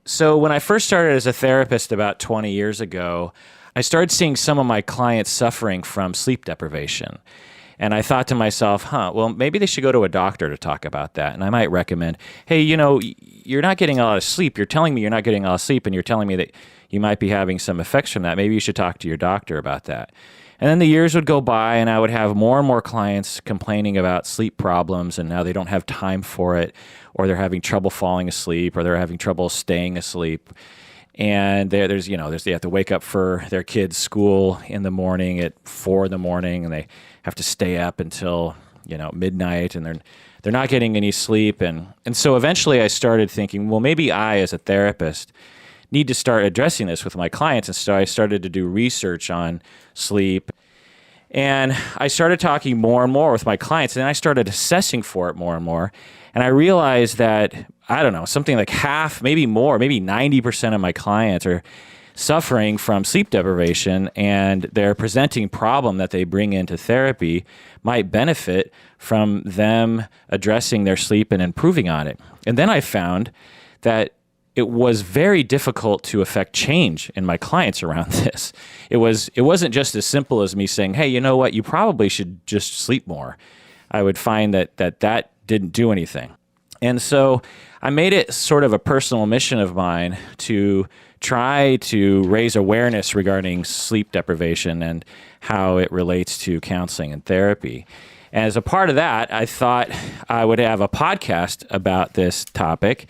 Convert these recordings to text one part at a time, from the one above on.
So when I first started as a therapist about 20 years ago, I started seeing some of my clients suffering from sleep deprivation. And I thought to myself, well, maybe they should go to a doctor to talk about that. And I might recommend, hey, you're not getting a lot of sleep. You're telling me you're not getting a lot of sleep, and you're telling me that you might be having some effects from that. Maybe you should talk to your doctor about that. And then the years would go by, and I would have more and more clients complaining about sleep problems, and now they don't have time for it, or they're having trouble falling asleep, or they're having trouble staying asleep. And they have to wake up for their kids' school in the morning at 4 in the morning, and they have to stay up until midnight, and they're not getting any sleep. And so eventually I started thinking, well, maybe I, as a therapist, need to start addressing this with my clients. And so I started to do research on sleep. And I started talking more and more with my clients, and I started assessing for it more and more. And I realized that, something like half, maybe more, maybe 90% of my clients are suffering from sleep deprivation, and their presenting problem that they bring into therapy might benefit from them addressing their sleep and improving on it. And then I found that it was very difficult to affect change in my clients around this. It wasn't just as simple as me saying, hey, you know what, you probably should just sleep more. I would find that didn't do anything. And so I made it sort of a personal mission of mine to try to raise awareness regarding sleep deprivation and how it relates to counseling and therapy. And as a part of that, I thought I would have a podcast about this topic.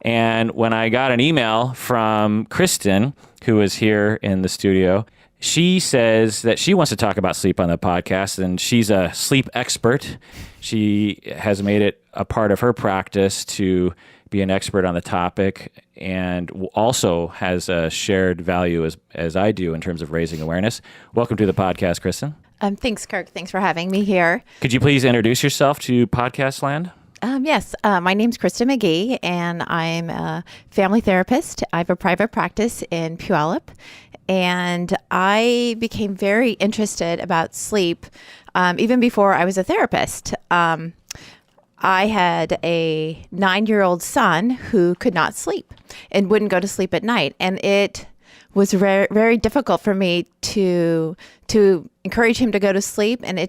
And when I got an email from Kristin, who is here in the studio, she says that she wants to talk about sleep on the podcast, and she's a sleep expert. She has made it a part of her practice to be an expert on the topic, and also has a shared value as I do in terms of raising awareness. Welcome to the podcast, Kristin. Thanks, Kirk. Thanks for having me here. Could you please introduce yourself to podcast land? Yes, my name's Kristin McGee, and I'm a family therapist. I have a private practice in Puyallup, and I became very interested about sleep even before I was a therapist. I had a 9-year-old son who could not sleep and wouldn't go to sleep at night, and it was very, very difficult for me to encourage him to go to sleep, and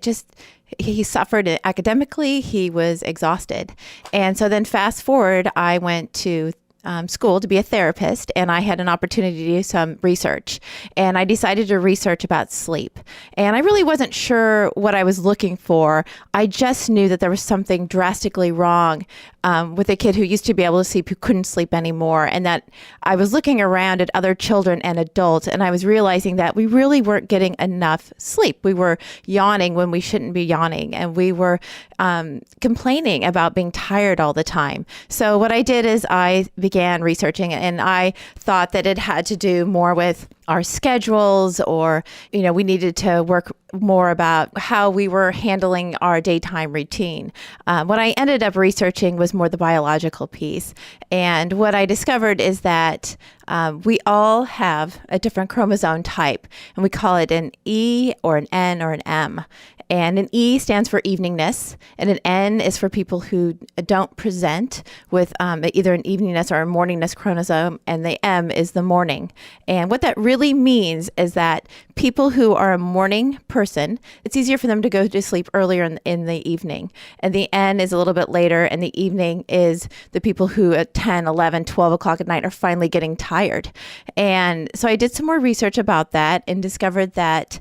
he suffered academically. He was exhausted. And so then fast forward, I went to school to be a therapist, and I had an opportunity to do some research, and I decided to research about sleep. And I really wasn't sure what I was looking for. I just knew that there was something drastically wrong with a kid who used to be able to sleep, who couldn't sleep anymore, and that I was looking around at other children and adults, and I was realizing that we really weren't getting enough sleep. We were yawning when we shouldn't be yawning, and we were complaining about being tired all the time. So what I did is I began researching, and I thought that it had to do more with our schedules, or, we needed to work more about how we were handling our daytime routine. What I ended up researching was more the biological piece. And what I discovered is that we all have a different chromosome type, and we call it an E or an N or an M. And an E stands for eveningness, and an N is for people who don't present with either an eveningness or a morningness chromosome, and the M is the morning. And what that really means is that people who are a morning person, it's easier for them to go to sleep earlier in the evening. And the N is a little bit later, and the evening is the people who at 10, 11, 12 o'clock at night are finally getting tired. And so I did some more research about that and discovered that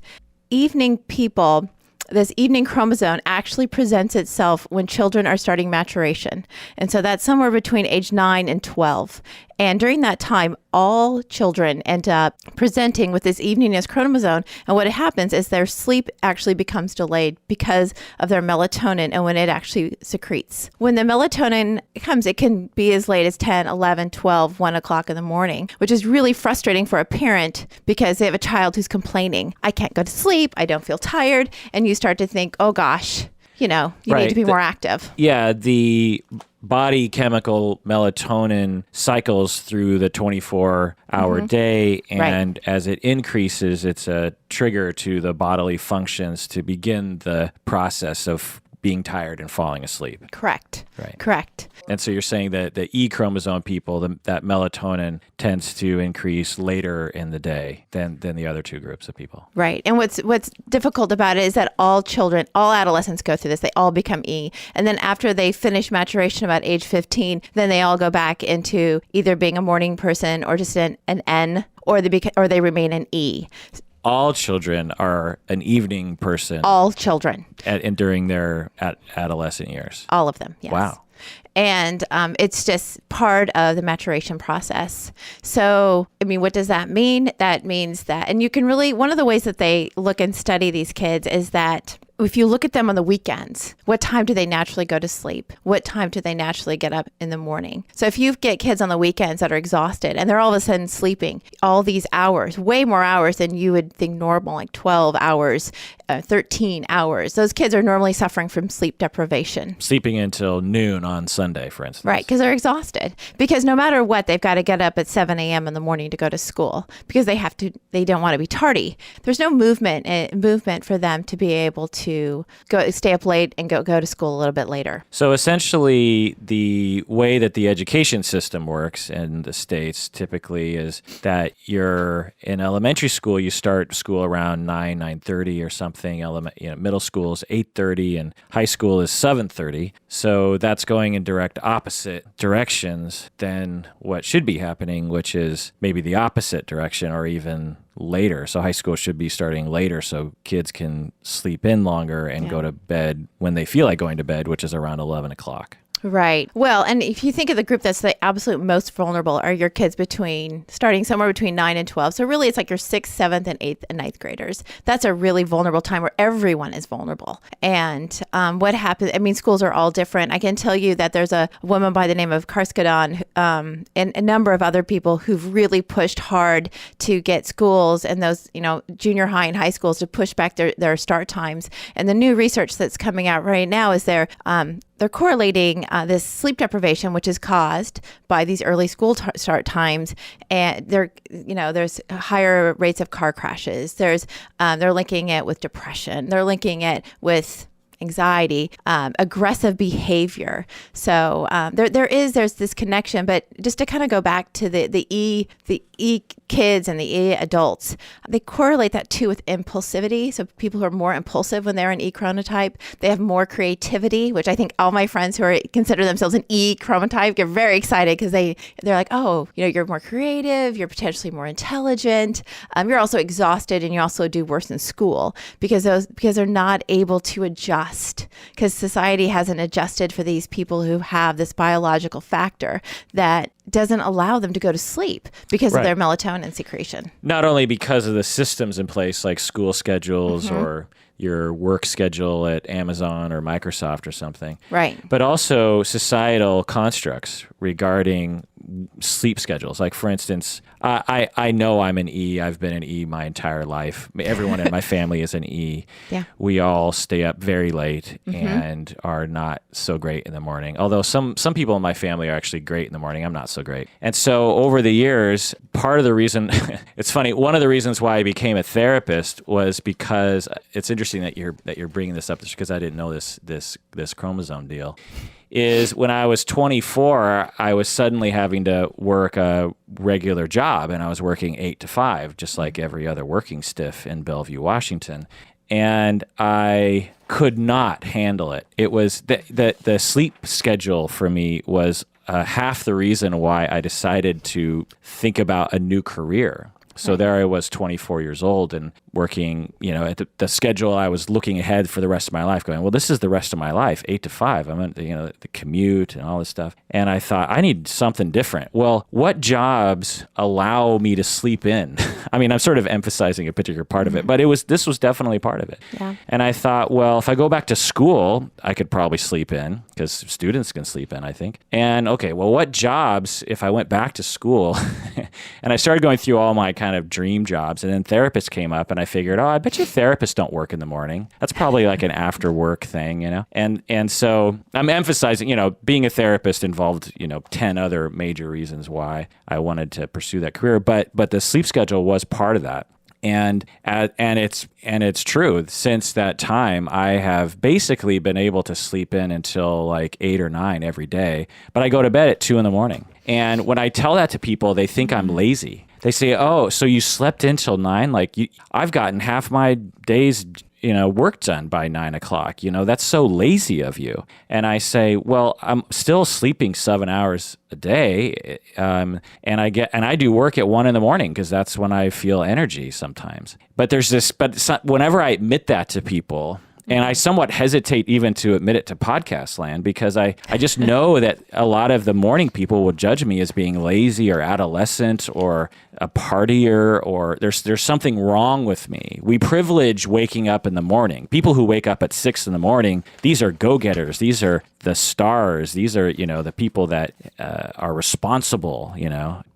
evening people, this evening chromosome actually presents itself when children are starting maturation. And so that's somewhere between age 9 and 12. And during that time, all children end up presenting with this eveningness chromosome. And what happens is their sleep actually becomes delayed because of their melatonin and when it actually secretes. When the melatonin comes, it can be as late as 10, 11, 12, 1 o'clock in the morning, which is really frustrating for a parent because they have a child who's complaining, I can't go to sleep, I don't feel tired. And you start to think, oh gosh, you need to be more active. Yeah, the body chemical melatonin cycles through the 24-hour day, and as it increases, it's a trigger to the bodily functions to begin the process of being tired and falling asleep. Correct. Right. Correct. And so you're saying that the E chromosome people, that melatonin tends to increase later in the day than the other two groups of people. Right. And what's difficult about it is that all children, all adolescents go through this. They all become E. And then after they finish maturation about age 15, then they all go back into either being a morning person or just an N, or they remain an E. All children are an evening person. All children. During their adolescent years. All of them, yes. Wow. And it's just part of the maturation process. So, I mean, what does that mean? That means that, and you can really, one of the ways that they look and study these kids is that if you look at them on the weekends, what time do they naturally go to sleep? What time do they naturally get up in the morning? So if you get kids on the weekends that are exhausted and they're all of a sudden sleeping all these hours, way more hours than you would think normal, like 12 hours, 13 hours, those kids are normally suffering from sleep deprivation. Sleeping until noon on Sunday, for instance. Right, because they're exhausted. Because no matter what, they've got to get up at 7 a.m. in the morning to go to school because they don't want to be tardy. There's no movement for them to be able to stay up late and go to school a little bit later. So essentially, the way that the education system works in the States typically is that you're in elementary school, you start school around 9:30 or something. Middle school is 8:30 and high school is 7:30. So that's going in direct opposite directions than what should be happening, which is maybe the opposite direction or even later. So high school should be starting later so kids can sleep in longer and go to bed when they feel like going to bed, which is around 11 o'clock. Right. Well, and if you think of the group that's the absolute most vulnerable are your kids starting somewhere between 9 and 12. So really it's like your 6th, 7th, and 8th and 9th graders. That's a really vulnerable time where everyone is vulnerable. And what happens, I mean, schools are all different. I can tell you that there's a woman by the name of Karskadan and a number of other people who've really pushed hard to get schools and those, junior high and high schools to push back their start times. And the new research that's coming out right now is they're correlating this sleep deprivation, which is caused by these early school start times, and there's higher rates of car crashes. They're linking it with depression. They're linking it with anxiety, aggressive behavior. So there's this connection. But just to kind of go back to the E kids and the E adults, they correlate that too with impulsivity. So people who are more impulsive when they're an E chronotype, they have more creativity, which I think all my friends who consider themselves an E chronotype get very excited because they're like, oh, you're more creative, you're potentially more intelligent, you're also exhausted, and you also do worse in school because they're not able to adjust because society hasn't adjusted for these people who have this biological factor that doesn't allow them to go to sleep because of their melatonin secretion. Not only because of the systems in place like school schedules or your work schedule at Amazon or Microsoft or something. Right. But also societal constructs regarding sleep schedules. Like, for instance, I know I'm an E. I've been an E my entire life. Everyone in my family is an E. Yeah. We all stay up very late and are not so great in the morning. Although some people in my family are actually great in the morning. I'm not so great. And so over the years, part of the reason, it's funny, one of the reasons why I became a therapist was because it's interesting that you're bringing this up, just because I didn't know this chromosome deal. Is when I was 24, I was suddenly having to work a regular job, and I was working 8 to 5, just like every other working stiff in Bellevue, Washington. And I could not handle it. It was the sleep schedule for me was half the reason why I decided to think about a new career. So there I was, 24 years old and working, at the schedule. I was looking ahead for the rest of my life going, well, this is the rest of my life, 8 to 5. I'm in, the commute and all this stuff. And I thought, I need something different. Well, what jobs allow me to sleep in? I mean, I'm sort of emphasizing a particular part of it, but this was definitely part of it. Yeah. And I thought, well, if I go back to school, I could probably sleep in because students can sleep in, I think. And okay, well, what jobs if I went back to school? And I started going through all my kind of dream jobs, and then therapists came up, and I figured, I bet you therapists don't work in the morning. That's probably like an after work thing, And so I'm emphasizing, being a therapist involved, 10 other major reasons why I wanted to pursue that career, but the sleep schedule was part of that. it's true. Since that time, I have basically been able to sleep in until like 8 or 9 every day, but I go to bed at 2 in the morning. And when I tell that to people, they think I'm lazy. They say, "Oh, so you slept in till 9? I've gotten half my day's work done by 9 o'clock. That's so lazy of you." And I say, well, I'm still sleeping 7 hours a day. And I do work at 1 in the morning because that's when I feel energy sometimes. But whenever I admit that to people, and I somewhat hesitate even to admit it to podcast land because I just know that a lot of the morning people will judge me as being lazy or adolescent or a partier, or there's something wrong with me. We privilege waking up in the morning. People who wake up at 6 in the morning, these are go-getters. These are the stars. These are, the people that are responsible,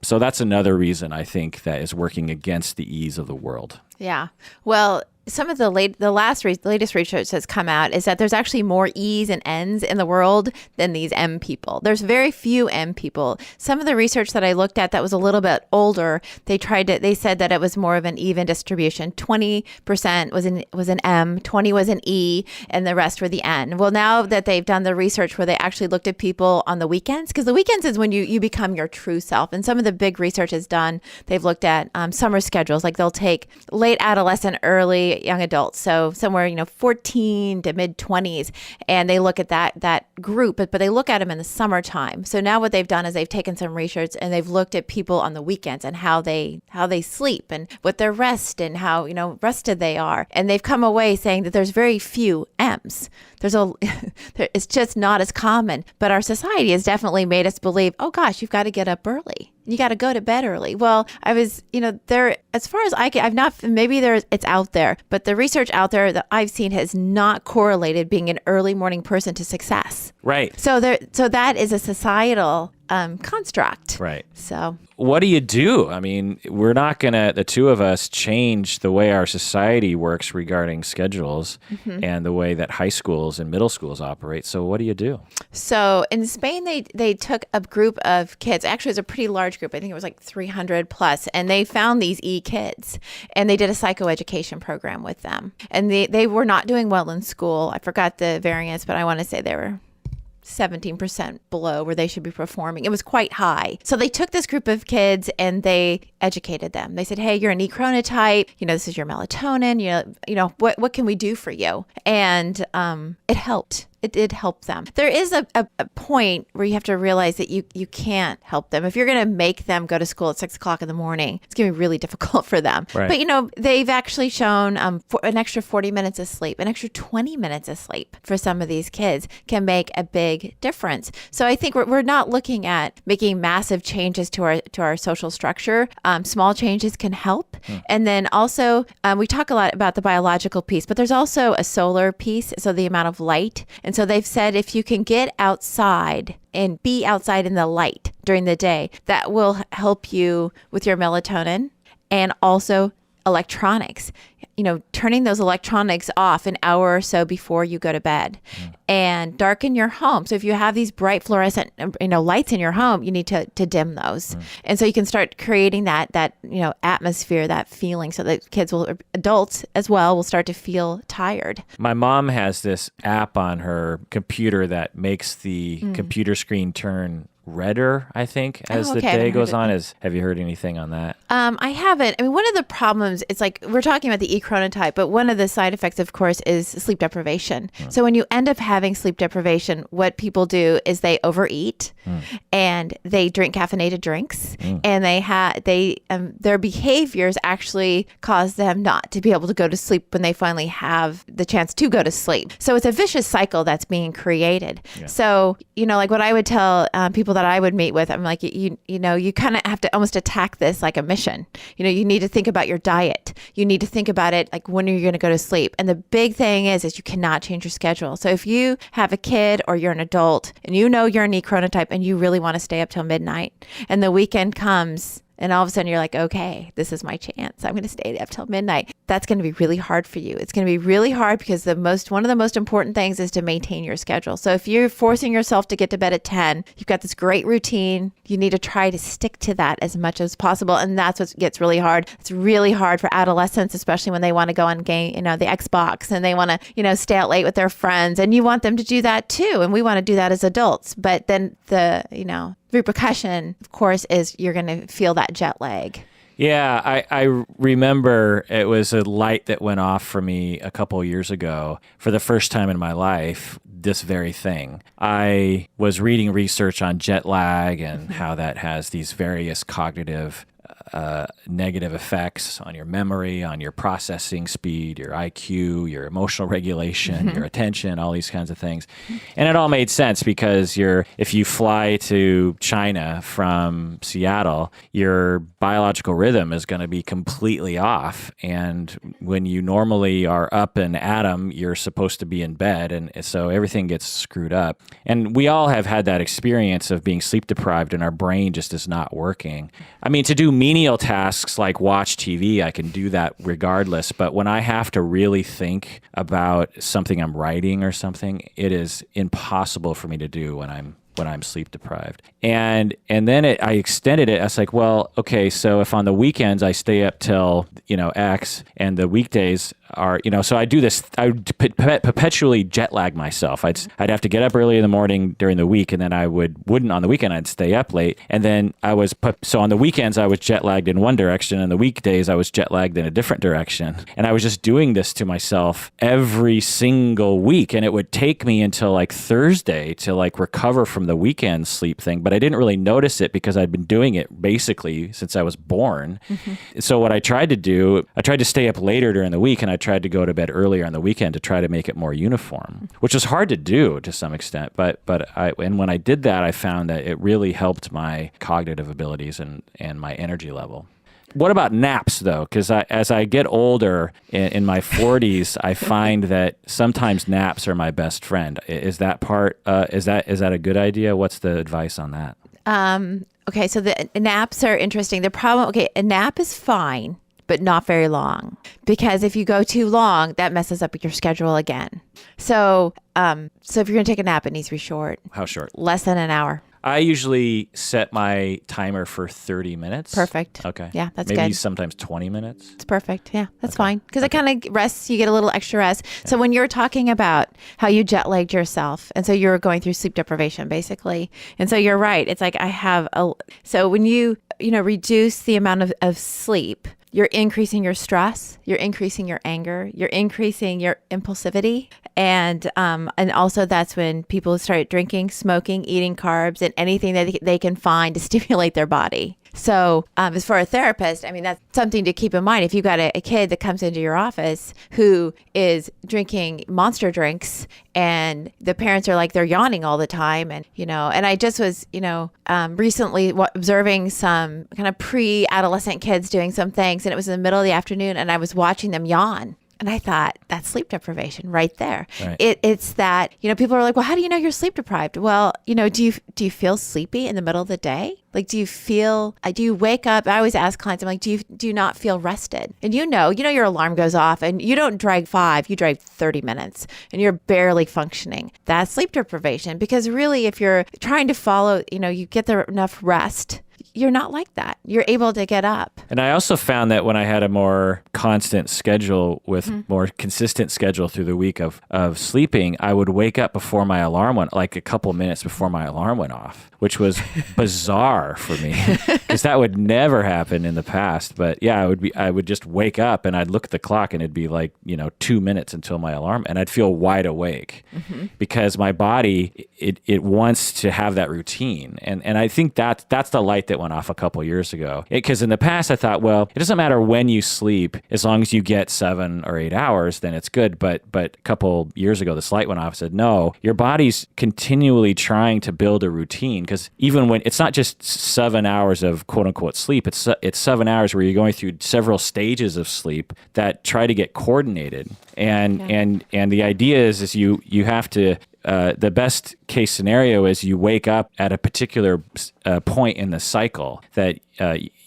So that's another reason I think that is working against the ease of the world. Yeah. Well, some of the latest research that's come out is that there's actually more E's and N's in the world than these M people. There's very few M people. Some of the research that I looked at that was a little bit older, they said that it was more of an even distribution. 20% was an M, 20 was an E, and the rest were the N. Well, now that they've done the research where they actually looked at people on the weekends, because the weekends is when you become your true self. And some of the big research is done. They've looked at summer schedules, like they'll take late adolescent, early young adults, so somewhere 14 to mid 20s, and they look at that group, but they look at them in the summertime. So now what they've done is they've taken some research and they've looked at people on the weekends and how they sleep and what their rest and how rested they are, and they've come away saying that there's very few M's. It's just not as common, but our society has definitely made us believe, oh gosh, you've got to get up early. You got to go to bed early. Well, I was, there, as far as it's out there, but the research out there that I've seen has not correlated being an early morning person to success. Right. So that is a societal construct. Right. So what do you do? I mean, we're not going to, the two of us, change the way our society works regarding schedules and the way that high schools and middle schools operate. So what do you do? So in Spain, they took a group of kids. Actually, it was a pretty large group. I think it was like 300 plus. And they found these E kids and they did a psychoeducation program with them. And they were not doing well in school. I forgot the variance, but I want to say they were 17% below where they should be performing. It was quite high. So they took this group of kids and they educated them. They said, hey, you're an E chronotype. This is your melatonin. What can we do for you? And it helped. It did help them. There is a point where you have to realize that you can't help them. If you're going to make them go to school at 6 o'clock in the morning, it's going to be really difficult for them. Right. But, they've actually shown an extra 40 minutes of sleep, an extra 20 minutes of sleep for some of these kids can make a big difference. So I think we're not looking at making massive changes to our social structure. Small changes can help. And then also we talk a lot about the biological piece, but there's also a solar piece. So the amount of light. And so they've said if you can get outside and be outside in the light during the day, that will help you with your melatonin and also electronics. Turning those electronics off an hour or so before you go to bed and darken your home. So if you have these bright fluorescent, lights in your home, you need to dim those. And so you can start creating that atmosphere, that feeling so that adults as well will start to feel tired. My mom has this app on her computer that makes the computer screen turn redder, I think, as the day goes on. Have you heard anything on that? I haven't. I mean, one of the problems, it's like we're talking about the E chronotype, but one of the side effects, of course, is sleep deprivation. So when you end up having sleep deprivation, what people do is they overeat and they drink caffeinated drinks, and their behaviors actually cause them not to be able to go to sleep when they finally have the chance to go to sleep. So it's a vicious cycle that's being created. Yeah. So, like what I would tell people that I would meet with, I'm like, you kind of have to almost attack this like a mission. You need to think about your diet. You need to think about it like, when are you going to go to sleep? And the big thing is you cannot change your schedule. So if you have a kid or you're an adult and you're an E chronotype and you really want to stay up till midnight and the weekend comes and all of a sudden you're like, okay, this is my chance. I'm going to stay up till midnight. that's going to be really hard for you. It's going to be really hard because one of the most important things is to maintain your schedule. So if you're forcing yourself to get to bed at 10, you've got this great routine. You need to try to stick to that as much as possible. And that's what gets really hard. It's really hard for adolescents, especially when they want to go on game, the Xbox, and they want to, stay out late with their friends. And you want them to do that too. And we want to do that as adults. But then the repercussion, of course, is you're going to feel that jet lag. Yeah, I remember it was a light that went off for me a couple of years ago for the first time in my life, this very thing. I was reading research on jet lag and how that has these various cognitive negative effects on your memory, on your processing speed, your IQ, your emotional regulation, your attention, all these kinds of things. And it all made sense because if you fly to China from Seattle, your biological rhythm is going to be completely off. And when you normally are up and at 'em, you're supposed to be in bed. And so everything gets screwed up. And we all have had that experience of being sleep deprived and our brain just is not working. I mean, to do menial tasks like watch TV, I can do that regardless. But when I have to really think about something I'm writing or something, it is impossible for me to do when I'm sleep deprived. And then I extended it. I was like, well, okay, so if on the weekends I stay up till, X and the weekdays are, so I do this, I would perpetually jet lag myself. I'd have to get up early in the morning during the week, and then I wouldn't on the weekend, I'd stay up late. And then so on the weekends I was jet lagged in one direction, and the weekdays I was jet lagged in a different direction. And I was just doing this to myself every single week. And it would take me until like Thursday to like recover from the weekend sleep thing. But I didn't really notice it because I'd been doing it basically since I was born. So what I tried to do, I tried to stay up later during the week, and I tried to go to bed earlier on the weekend to try to make it more uniform, which was hard to do to some extent. But when I did that, I found that it really helped my cognitive abilities and my energy level. What about naps, though? Because as I get older, in my 40s, I find that sometimes naps are my best friend. Is that a good idea? What's the advice on that? Okay, so the naps are interesting. The problem, a nap is fine, but not very long, because if you go too long, that messes up your schedule again. So if you're going to take a nap, it needs to be short. How short? Less than an hour. I usually set my timer for 30 minutes. Perfect. Okay. Yeah, that's good. Maybe sometimes 20 minutes. It's perfect. Yeah, that's fine. Because it kind of rests, you get a little extra rest. Yeah. So when you're talking about how you jet lagged yourself, and so you're going through sleep deprivation, basically. And so you're right. It's like so when you reduce the amount of sleep, you're increasing your stress, you're increasing your anger, you're increasing your impulsivity. And also that's when people start drinking, smoking, eating carbs, and anything that they can find to stimulate their body. So as for a therapist, I mean, that's something to keep in mind. If you've got a kid that comes into your office who is drinking Monster drinks and the parents are like, they're yawning all the time. And, and I just was, recently observing some kind of pre-adolescent kids doing some things, and it was in the middle of the afternoon, and I was watching them yawn. And I thought, that's sleep deprivation right there. Right. It's that, people are like, well, how do you know you're sleep deprived? Well, do you feel sleepy in the middle of the day? Like, do you wake up? I always ask clients, I'm like, do you not feel rested? And your alarm goes off and you don't drag 5, you drag 30 minutes and you're barely functioning. That's sleep deprivation, because really if you're trying to follow, you get enough rest, you're not like that. You're able to get up. And I also found that when I had a more constant schedule with more consistent schedule through the week of sleeping, I would wake up before my alarm went, like a couple minutes before my alarm went off, which was bizarre for me because that would never happen in the past. But yeah, I would just wake up and I'd look at the clock and it'd be like, 2 minutes until my alarm, and I'd feel wide awake because my body, it wants to have that routine. And I think that's the light that went off a couple years ago. Because in the past I thought, well, it doesn't matter when you sleep, as long as you get 7 or 8 hours, then it's good. But a couple years ago, this light went off and said, no, your body's continually trying to build a routine, because even when it's not just 7 hours of quote unquote sleep, it's 7 hours where you're going through several stages of sleep that try to get coordinated. And the idea is you have to, the best case scenario is you wake up at a particular point in the cycle that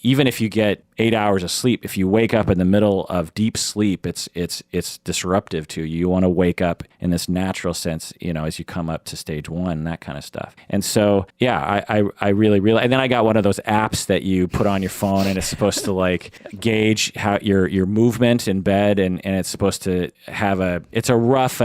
even if you get 8 hours of sleep, if you wake up in the middle of deep sleep, it's disruptive to you. You want to wake up in this natural sense, as you come up to stage 1 and that kind of stuff. And so, yeah, I really, and then I got one of those apps that you put on your phone, and it's supposed to like gauge how your movement in bed, and it's supposed to have it's a rough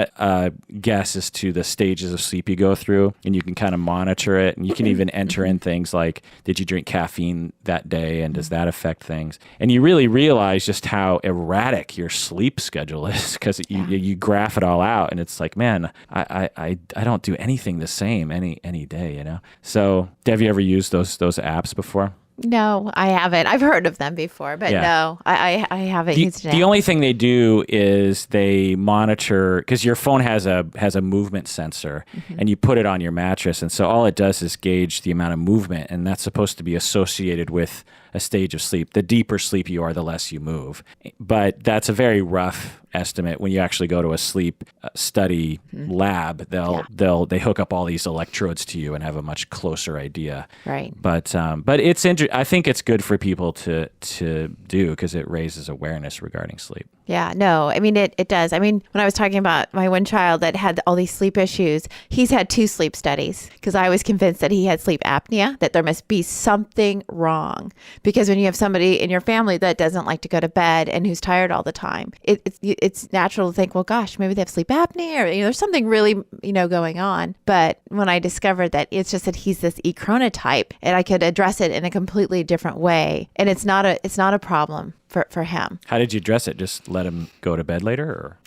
guess as to the stages of sleep you go through, and you can kind of monitor it, and you can even enter in things like, did you drink caffeine that day, and does that affect things? And you really realize just how erratic your sleep schedule is, because you graph it all out, and it's like, man, I don't do anything the same any day, So, have you ever used those apps before? No, I haven't. I've heard of them before, but no, I haven't used it. The only thing they do is they monitor, because your phone has a movement sensor, and you put it on your mattress, and so all it does is gauge the amount of movement, and that's supposed to be associated with a stage of sleep. The deeper sleep you are, the less you move. But that's a very rough estimate. When you actually go to a sleep study lab, they hook up all these electrodes to you and have a much closer idea. Right. But it's I think it's good for people to do, because it raises awareness regarding sleep. Yeah, no, I mean, it does. I mean, when I was talking about my one child that had all these sleep issues, he's had 2 sleep studies, because I was convinced that he had sleep apnea, that there must be something wrong. Because when you have somebody in your family that doesn't like to go to bed and who's tired all the time, it's natural to think, well, gosh, maybe they have sleep apnea, or there's something really, going on. But when I discovered that it's just that he's this chronotype, and I could address it in a completely different way, and it's not a problem for him. How did you address it? Just let him go to bed later, or?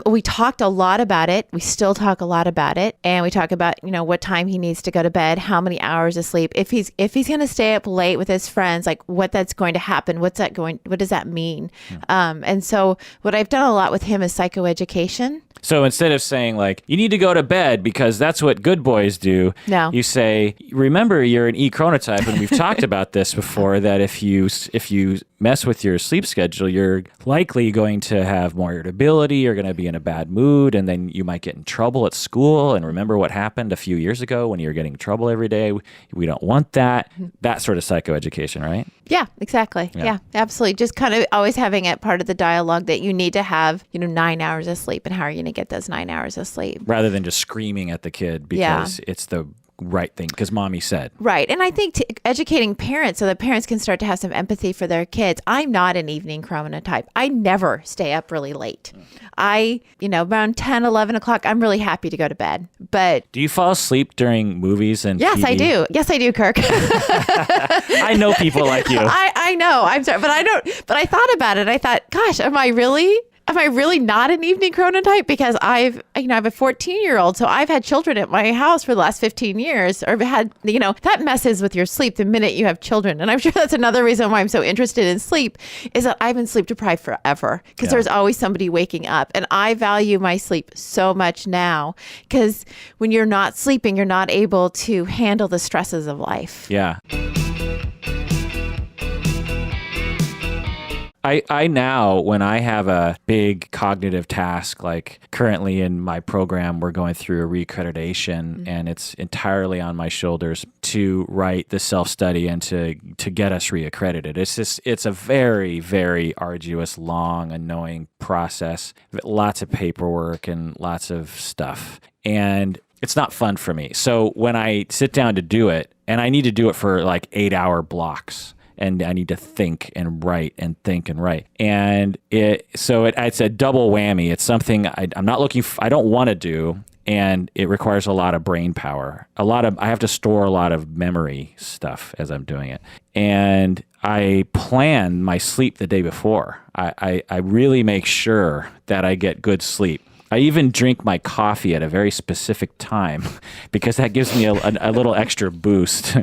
We talked a lot about it. We still talk a lot about it, and we talk about what time he needs to go to bed, how many hours of sleep. If he's going to stay up late with his friends, like what that's going to happen. What does that mean? And so what I've done a lot with him is psychoeducation. So instead of saying like, you need to go to bed because that's what good boys do, no. You say, remember, you're an E chronotype, and we've talked about this before, that if you mess with your sleep schedule, you're likely going to have more irritability, you're going to be in a bad mood, and then you might get in trouble at school. And remember what happened a few years ago when you were getting in trouble every day? We don't want that. That sort of psychoeducation, right? Yeah, exactly. Yeah, absolutely. Just kind of always having it part of the dialogue that you need to have, 9 hours of sleep, and how are you going to get those 9 hours of sleep? Rather than just screaming at the kid because it's the right thing, because mommy said. Right. And I think educating parents so that parents can start to have some empathy for their kids. I'm not an evening chronotype. I never stay up really late. Around 10, 11 o'clock, I'm really happy to go to bed. But do you fall asleep during movies and Yes, TV? I do. Yes, I do, Kirk. I know people like you. I know. I'm sorry, but I don't. But I thought about it. I thought, gosh, am I really not an evening chronotype? Because I have a 14-year-old, so I've had children at my house for the last 15 years, or had, that messes with your sleep the minute you have children. And I'm sure that's another reason why I'm so interested in sleep, is that I've been sleep deprived forever, because there's always somebody waking up. And I value my sleep so much now, because when you're not sleeping, you're not able to handle the stresses of life. Yeah. I now, when I have a big cognitive task, like currently in my program, we're going through a reaccreditation, and it's entirely on my shoulders to write the self-study and to get us reaccredited. It's a very, very arduous, long, annoying process, lots of paperwork and lots of stuff. And it's not fun for me. So when I sit down to do it, and I need to do it for like 8-hour blocks, and I need to think and write and think and write. And it's a double whammy. It's something I'm not I don't want to do, and it requires a lot of brain power. I have to store a lot of memory stuff as I'm doing it. And I plan my sleep the day before. I really make sure that I get good sleep. I even drink my coffee at a very specific time because that gives me a little extra boost.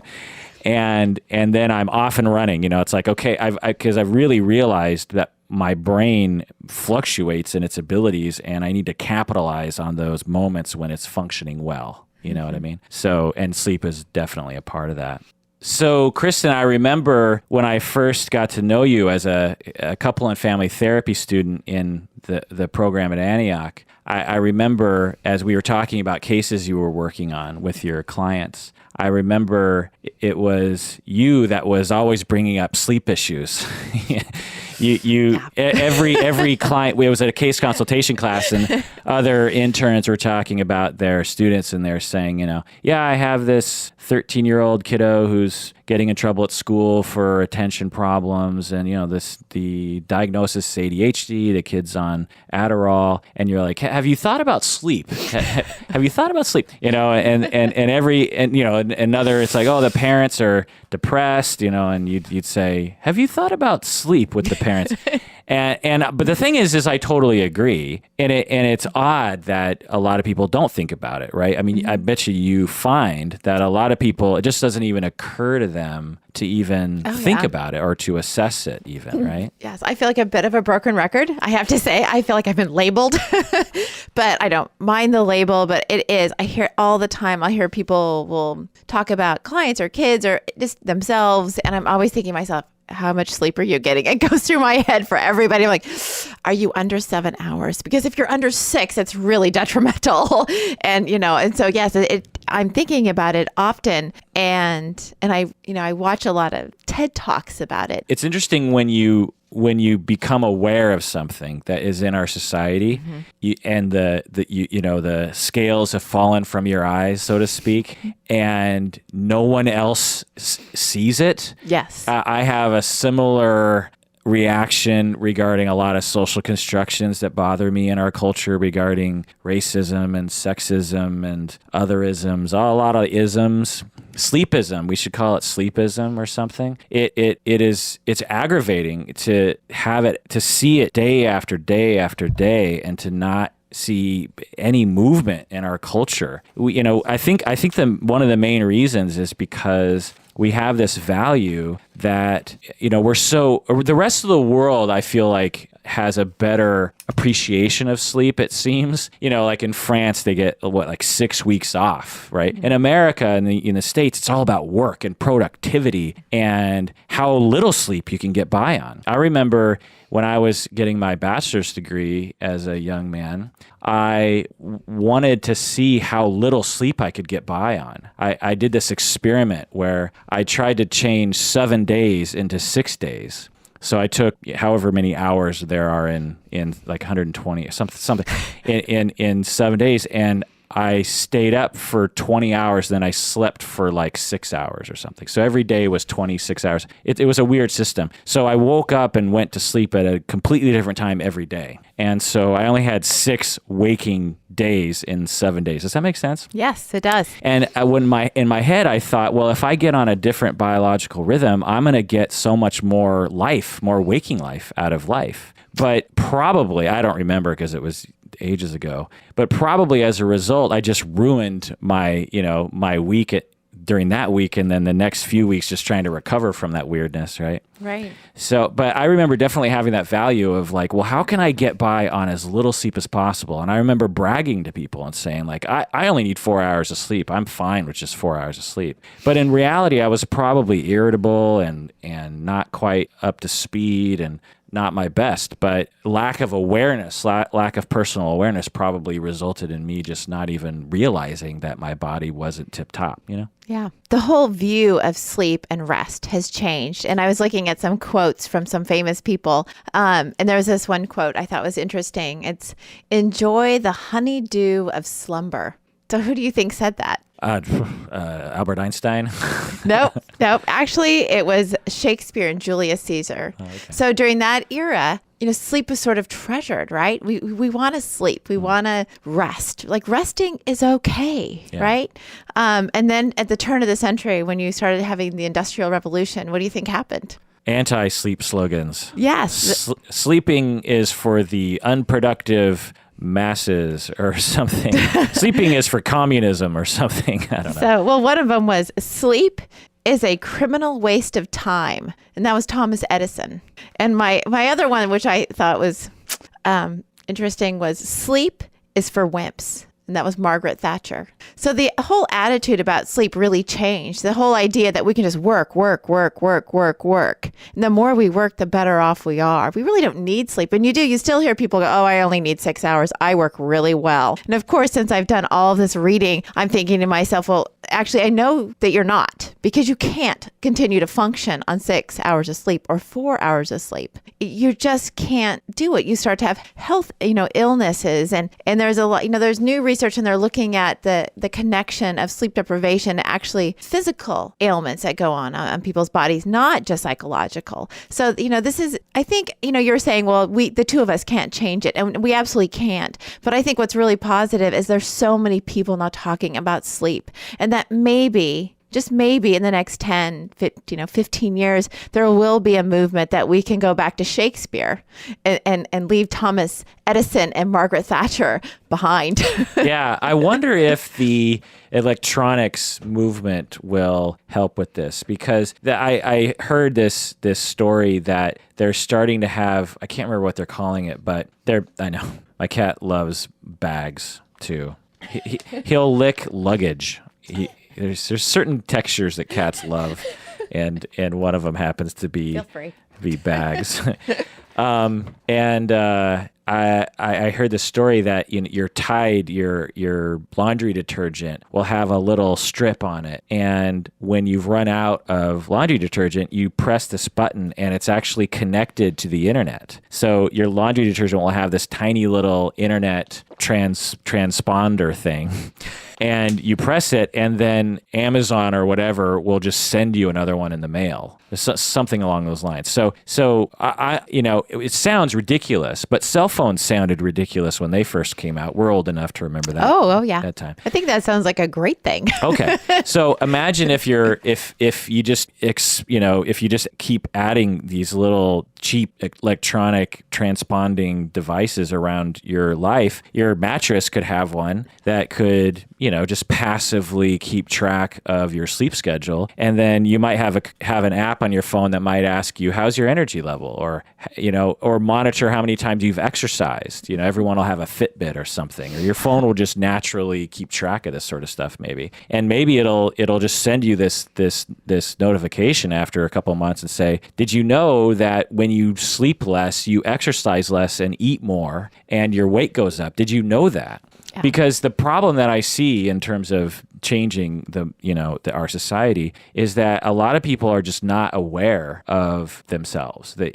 And then I'm off and running. It's like, okay, because I've really realized that my brain fluctuates in its abilities, and I need to capitalize on those moments when it's functioning well. You know what I mean? So, and sleep is definitely a part of that. So, Kristin, I remember when I first got to know you as a couple and family therapy student in the program at Antioch. I remember as we were talking about cases you were working on with your clients, I remember it was you that was always bringing up sleep issues. Every client, we was at a case consultation class, and other interns were talking about their students, and they're saying, yeah, I have this 13-year-old kiddo who's getting in trouble at school for attention problems, and the diagnosis is ADHD, the kid's on Adderall, and you're like, have you thought about sleep? Have you thought about sleep? And another, it's like, oh, the parents are depressed, and you'd say, have you thought about sleep with the parents? But the thing is I totally agree, and it's odd that a lot of people don't think about it, right? I mean, I bet you find that a lot of people, it just doesn't even occur to them to even think about it or to assess it even, right? Yes, I feel like a bit of a broken record, I have to say. I feel like I've been labeled, but I don't mind the label, but it is. I hear all the time, I hear people will talk about clients or kids or just themselves, and I'm always thinking to myself, how much sleep are you getting? It goes through my head for everybody. I'm like, are you under 7 hours? Because if you're under 6, it's really detrimental. And, so yes, I'm thinking about it often. And I watch a lot of TED Talks about it. It's interesting when you become aware of something that is in our society, and the scales have fallen from your eyes, so to speak, and no one else sees it. Yes. I have a similar reaction regarding a lot of social constructions that bother me in our culture regarding racism and sexism and otherisms, a lot of isms. Sleepism, we should call it sleepism or something. It's aggravating to have it, to see it day after day after day, and to not see any movement in our culture. I think one of the main reasons is because we have this value that, the rest of the world, I feel like, has a better appreciation of sleep, it seems. Like in France, they get 6 weeks off, right? In America and in the States, it's all about work and productivity and how little sleep you can get by on. I remember when I was getting my bachelor's degree as a young man, I wanted to see how little sleep I could get by on. I did this experiment where I tried to change 7 days into 6 days. So I took however many hours there are in like 120 or something in 7 days, and I stayed up for 20 hours, then I slept for like 6 hours or something. So every day was 26 hours. It was a weird system. So I woke up and went to sleep at a completely different time every day. And so I only had 6 waking days in 7 days. Does that make sense? Yes, it does. And in my head, I thought, well, if I get on a different biological rhythm, I'm going to get so much more waking life out of life. But probably, I don't remember because it was ages ago, but probably as a result, I just ruined my week during that week, and then the next few weeks just trying to recover from that weirdness, right? Right. So, but I remember definitely having that value of like, well, how can I get by on as little sleep as possible? And I remember bragging to people and saying like, I only need 4 hours of sleep. I'm fine with just 4 hours of sleep. But in reality, I was probably irritable and not quite up to speed and not my best, but lack of awareness, lack of personal awareness probably resulted in me just not even realizing that my body wasn't tip top, Yeah. The whole view of sleep and rest has changed. And I was looking at some quotes from some famous people. And there was this one quote I thought was interesting. It's, enjoy the honeydew of slumber. So who do you think said that? Albert Einstein. Nope. Actually, it was Shakespeare and Julius Caesar. Oh, okay. So during that era, sleep was sort of treasured, right? We want to sleep. We want to rest. Like resting is okay, right? And then at the turn of the century, when you started having the Industrial Revolution, what do you think happened? Anti-sleep slogans. Yes. Sleeping is for the unproductive masses or something. Sleeping is for communism or something. I don't know. So, well, one of them was sleep is a criminal waste of time. And that was Thomas Edison. And my other one, which I thought was interesting, was sleep is for wimps. And that was Margaret Thatcher. So the whole attitude about sleep really changed. The whole idea that we can just work. And the more we work, the better off we are. We really don't need sleep. And you still hear people go, oh, I only need 6 hours. I work really well. And of course, since I've done all of this reading, I'm thinking to myself, well, actually, I know that you're not, because you can't continue to function on 6 hours of sleep or 4 hours of sleep. You just can't do it. You start to have health, illnesses. And there's a lot, there's new research, and they're looking at the connection of sleep deprivation to actually physical ailments that go on people's bodies, not just psychological. So, this is, I think, you're saying, well, the two of us can't change it, and we absolutely can't. But I think what's really positive is there's so many people now talking about sleep, and that maybe, just maybe in the next 10, 15 years, there will be a movement that we can go back to Shakespeare and leave Thomas Edison and Margaret Thatcher behind. Yeah, I wonder if the electronics movement will help with this, because I heard this story that they're starting to have, I can't remember what they're calling it, but I know, my cat loves bags too. He'll lick luggage. There's certain textures that cats love, and one of them happens to be bags. I heard the story that your laundry detergent will have a little strip on it, and when you've run out of laundry detergent, you press this button, and it's actually connected to the internet. So your laundry detergent will have this tiny little internet transponder thing. And you press it, and then Amazon or whatever will just send you another one in the mail. Something along those lines. So it sounds ridiculous, but cell phones sounded ridiculous when they first came out. We're old enough to remember that. Oh yeah. That time. I think that sounds like a great thing. Okay. So imagine if you just keep adding these little cheap electronic transponding devices around your life. Your mattress could have one that could, just passively keep track of your sleep schedule. And then you might have an app on your phone that might ask you, how's your energy level? Or monitor how many times you've exercised. Everyone will have a Fitbit or something, or your phone will just naturally keep track of this sort of stuff maybe. And maybe it'll just send you this notification after a couple of months and say, did you know that when you sleep less, you exercise less and eat more, and your weight goes up? Did you know that? Yeah. Because the problem that I see in terms of changing our society is that a lot of people are just not aware of themselves. That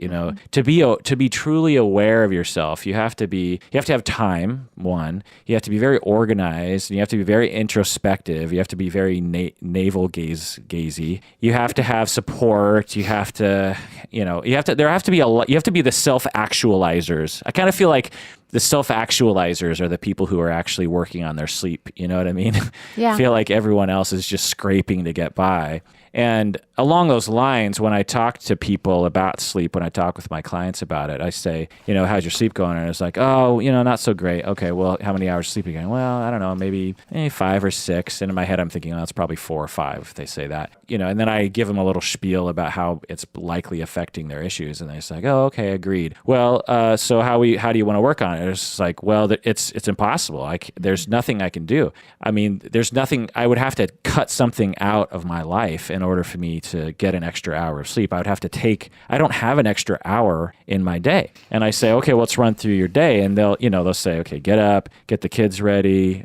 to be truly aware of yourself, you have to have time. One, you have to be very organized, and you have to be very introspective. You have to be very navel gazy. You have to have support. You have to be the self-actualizers. I kind of feel like the self-actualizers are the people who are actually working on their sleep. You know what I mean? Yeah. I feel like everyone else is just scraping to get by. And along those lines, when I talk to people about sleep, when I talk with my clients about it, I say, how's your sleep going? And it's like, oh, not so great. Okay, well, how many hours of sleep are you getting? Well, I don't know, maybe 5 or 6. And in my head, I'm thinking, oh, it's probably 4 or 5 if they say that. And then I give them a little spiel about how it's likely affecting their issues. And they're just like, oh, okay, agreed. Well, so how do you want to work on it? It's like, well, it's impossible. There's nothing I can do. I mean, there's nothing, I would have to cut something out of my life in order for me to get an extra hour of sleep. I don't have an extra hour in my day. And I say, okay, well, let's run through your day. And they'll say, okay, get up, get the kids ready,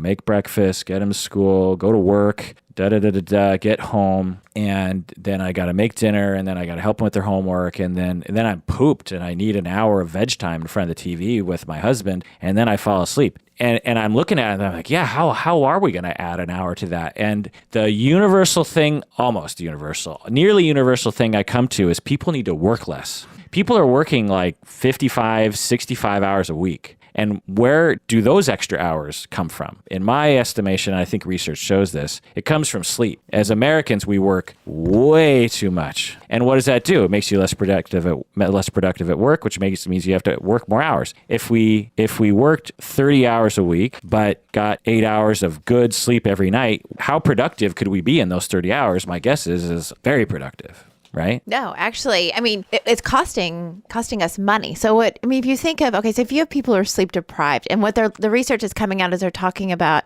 make breakfast, get them to school, go to work, get home, and then I got to make dinner, and then I got to help them with their homework, and then I'm pooped, and I need an hour of veg time in front of the TV with my husband, and then I fall asleep. And I'm looking at it, and I'm like, yeah, how are we going to add an hour to that? And the universal thing, almost universal, nearly universal thing I come to is people need to work less. People are working like 55, 65 hours a week. And where do those extra hours come from? In my estimation, I think research shows this, it comes from sleep. As Americans, we work way too much. And what does that do? It makes you less productive at work, which means you have to work more hours. If we worked 30 hours a week, but got 8 hours of good sleep every night, how productive could we be in those 30 hours? My guess is very productive. right? No, actually, I mean, it's costing us money. So if you think of, okay, so if you have people who are sleep deprived, and what the research is coming out is they're talking about,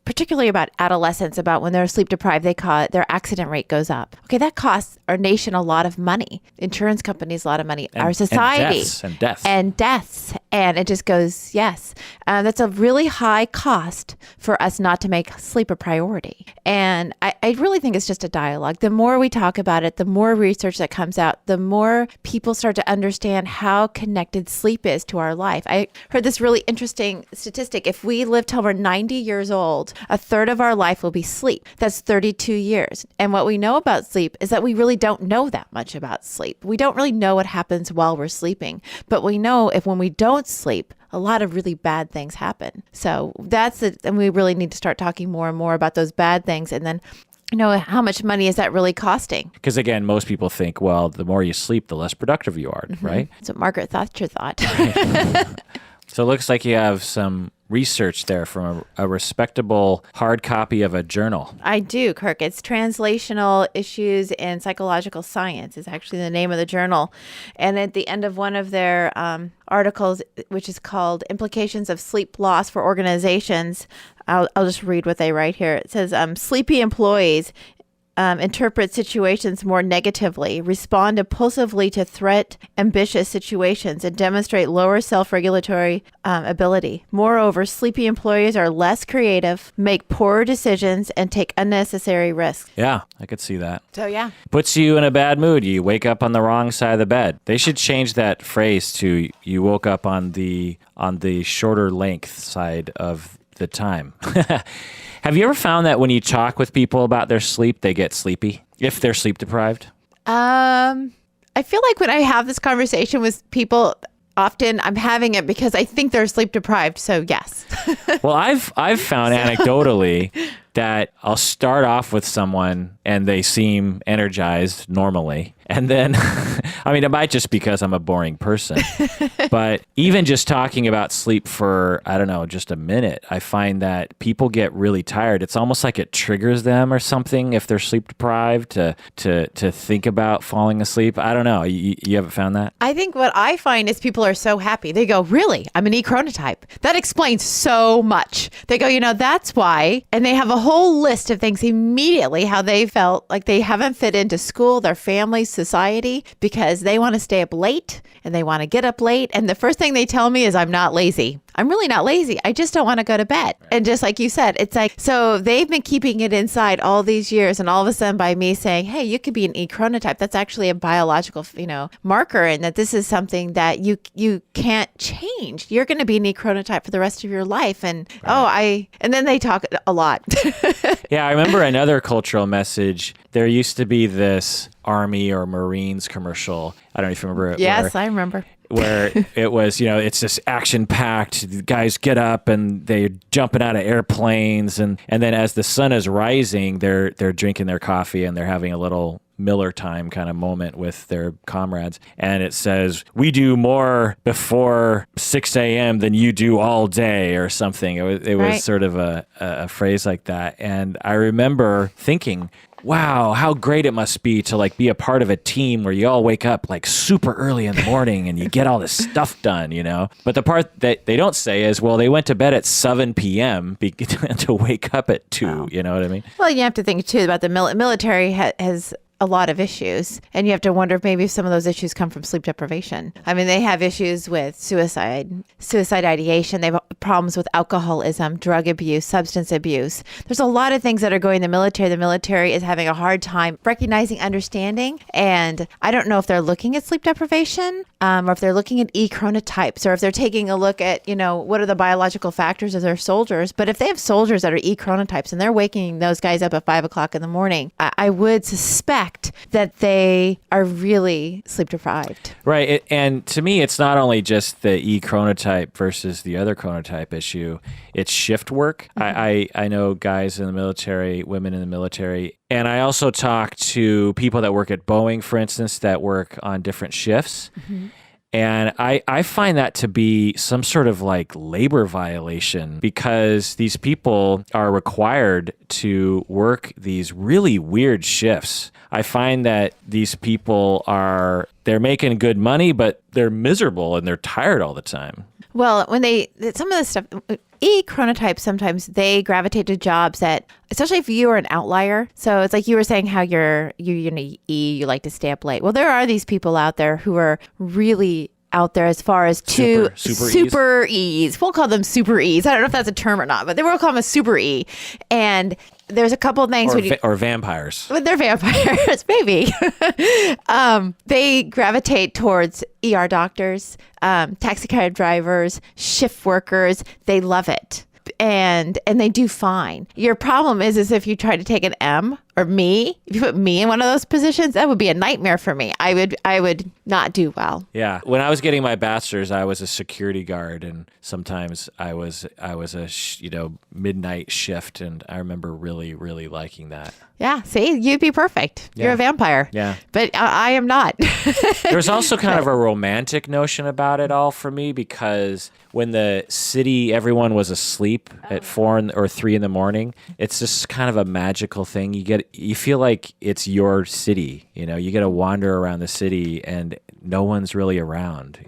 particularly about adolescents, about when they're sleep deprived, their accident rate goes up. Okay, that costs our nation a lot of money. Insurance companies a lot of money. Our society. And deaths. And it just goes, yes. That's a really high cost for us not to make sleep a priority. And I really think it's just a dialogue. The more we talk about it, the more research that comes out, the more people start to understand how connected sleep is to our life. I heard this really interesting statistic. If we live till we're 90 years old, a third of our life will be sleep. That's 32 years. And what we know about sleep is that we really don't know that much about sleep. We don't really know what happens while we're sleeping. But we know if when we don't sleep, a lot of really bad things happen. So that's it. And we really need to start talking more and more about those bad things. And then, how much money is that really costing? Because again, most people think, well, the more you sleep, the less productive you are, right? That's what Margaret Thatcher thought. Right. So it looks like you have some research there from a respectable hard copy of a journal. I do, Kirk. It's Translational Issues in Psychological Science is actually the name of the journal. And at the end of one of their articles, which is called Implications of Sleep Loss for Organizations, I'll just read what they write here. It says, sleepy employees interpret situations more negatively, respond impulsively to threat ambitious situations, and demonstrate lower self-regulatory ability. Moreover, sleepy employees are less creative, make poorer decisions, and take unnecessary risks. Yeah, I could see that. So yeah. Puts you in a bad mood. You wake up on the wrong side of the bed. They should change that phrase to you woke up on the shorter length side of the time. Have you ever found that when you talk with people about their sleep, they get sleepy if they're sleep deprived? I feel like when I have this conversation with people, often I'm having it because I think they're sleep deprived. So yes. Well, I've found anecdotally that I'll start off with someone and they seem energized normally. And then, I mean, it might just because I'm a boring person, but even just talking about sleep for, I don't know, just a minute, I find that people get really tired. It's almost like it triggers them or something if they're sleep deprived to think about falling asleep. I don't know. You haven't found that? I think what I find is people are so happy. They go, really? I'm an chronotype. That explains so much. They go, that's why. And they have a whole list of things immediately, how they felt like they haven't fit into school, their family, society, because they want to stay up late and they want to get up late. And the first thing they tell me is, I'm not lazy. I'm really not lazy. I just don't want to go to bed. And just like you said, it's like, so they've been keeping it inside all these years. And all of a sudden by me saying, hey, you could be an chronotype, that's actually a biological, marker. And that this is something that you can't change. You're going to be an chronotype for the rest of your life. And and then they talk a lot. Yeah. I remember another cultural message. There used to be this Army or Marines commercial. I don't know if you remember it. Yes, I remember. Where it was, it's this action-packed, the guys get up and they're jumping out of airplanes. And then as the sun is rising, they're drinking their coffee and they're having a little Miller time kind of moment with their comrades. And it says, we do more before 6 a.m. than you do all day or something. It was sort of a phrase like that. And I remember thinking, wow, how great it must be to be a part of a team where you all wake up super early in the morning and you get all this stuff done, But the part that they don't say is, well, they went to bed at 7 p.m. to wake up at 2, Wow. You know what I mean? Well, you have to think too about the military has a lot of issues, and you have to wonder if maybe some of those issues come from sleep deprivation. I mean, they have issues with suicide ideation. They have problems with alcoholism, drug abuse, substance abuse. There's a lot of things that are going in the military. The military is having a hard time recognizing, understanding, and I don't know if they're looking at sleep deprivation or if they're looking at chronotypes, or if they're taking a look at, what are the biological factors of their soldiers. But if they have soldiers that are chronotypes and they're waking those guys up at 5 o'clock in the morning, I would suspect that they are really sleep deprived. Right. And to me, it's not only just the chronotype versus the other chronotype issue. It's shift work. Mm-hmm. I know guys in the military, women in the military, and I also talk to people that work at Boeing, for instance, that work on different shifts. Mm-hmm. And I find that to be some sort of like labor violation because these people are required to work these really weird shifts. I find that these people they're making good money, but they're miserable and they're tired all the time. Well, some of the stuff, chronotypes, sometimes they gravitate to jobs that, especially if you are an outlier. So it's like you were saying how you you like to stay up late. Well, there are these people out there who are really out there as far as super E's. We'll call them super E's. I don't know if that's a term or not, but they will call them a super E. And there's a couple of things. Or vampires. But they're vampires, maybe. They gravitate towards ER doctors, taxi cab drivers, shift workers. They love it. And they do fine. Your problem is if you try to take an M or me, if you put me in one of those positions, that would be a nightmare for me. I would not do well. Yeah. When I was getting my bachelor's, I was a security guard, and sometimes I was a midnight shift, and I remember really, really liking that. Yeah. See, you'd be perfect. Yeah. You're a vampire. Yeah. But I am not. There's also kind of a romantic notion about it all for me, because when the city, everyone was asleep at 4 or 3 in the morning, it's just kind of a magical thing. You feel like it's your city, you get to wander around the city and no one's really around,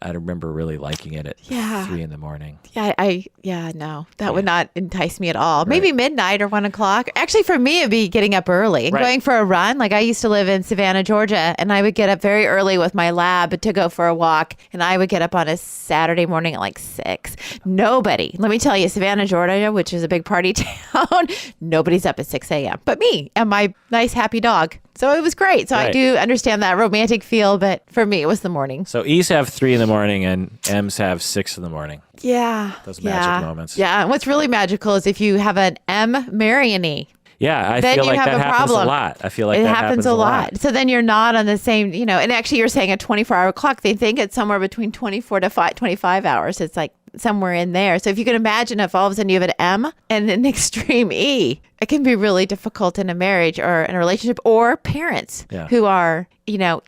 I remember really liking it at 3 in the morning. Yeah, no, that would not entice me at all. Right. Maybe midnight or 1 o'clock. Actually, for me, it'd be getting up early and going for a run. Like I used to live in Savannah, Georgia, and I would get up very early with my lab to go for a walk. And I would get up on a Saturday morning at like 6. Nobody, let me tell you, Savannah, Georgia, which is a big party town, nobody's up at 6 a.m. but me and my nice, happy dog. So it was great. So I do understand that romantic feel, but for me, it was the morning. So E's have 3 in the morning and M's have 6 in the morning. Yeah. Those magic moments. Yeah. And what's really magical is if you have an M marry an E. Yeah, I feel like that happens a lot. I feel like it that happens a lot. So then you're not on the same, and actually you're saying a 24-hour clock. They think it's somewhere between 24 to 25 hours. It's like somewhere in there. So if you can imagine if all of a sudden you have an M and an extreme E, it can be really difficult in a marriage or in a relationship, or parents who are,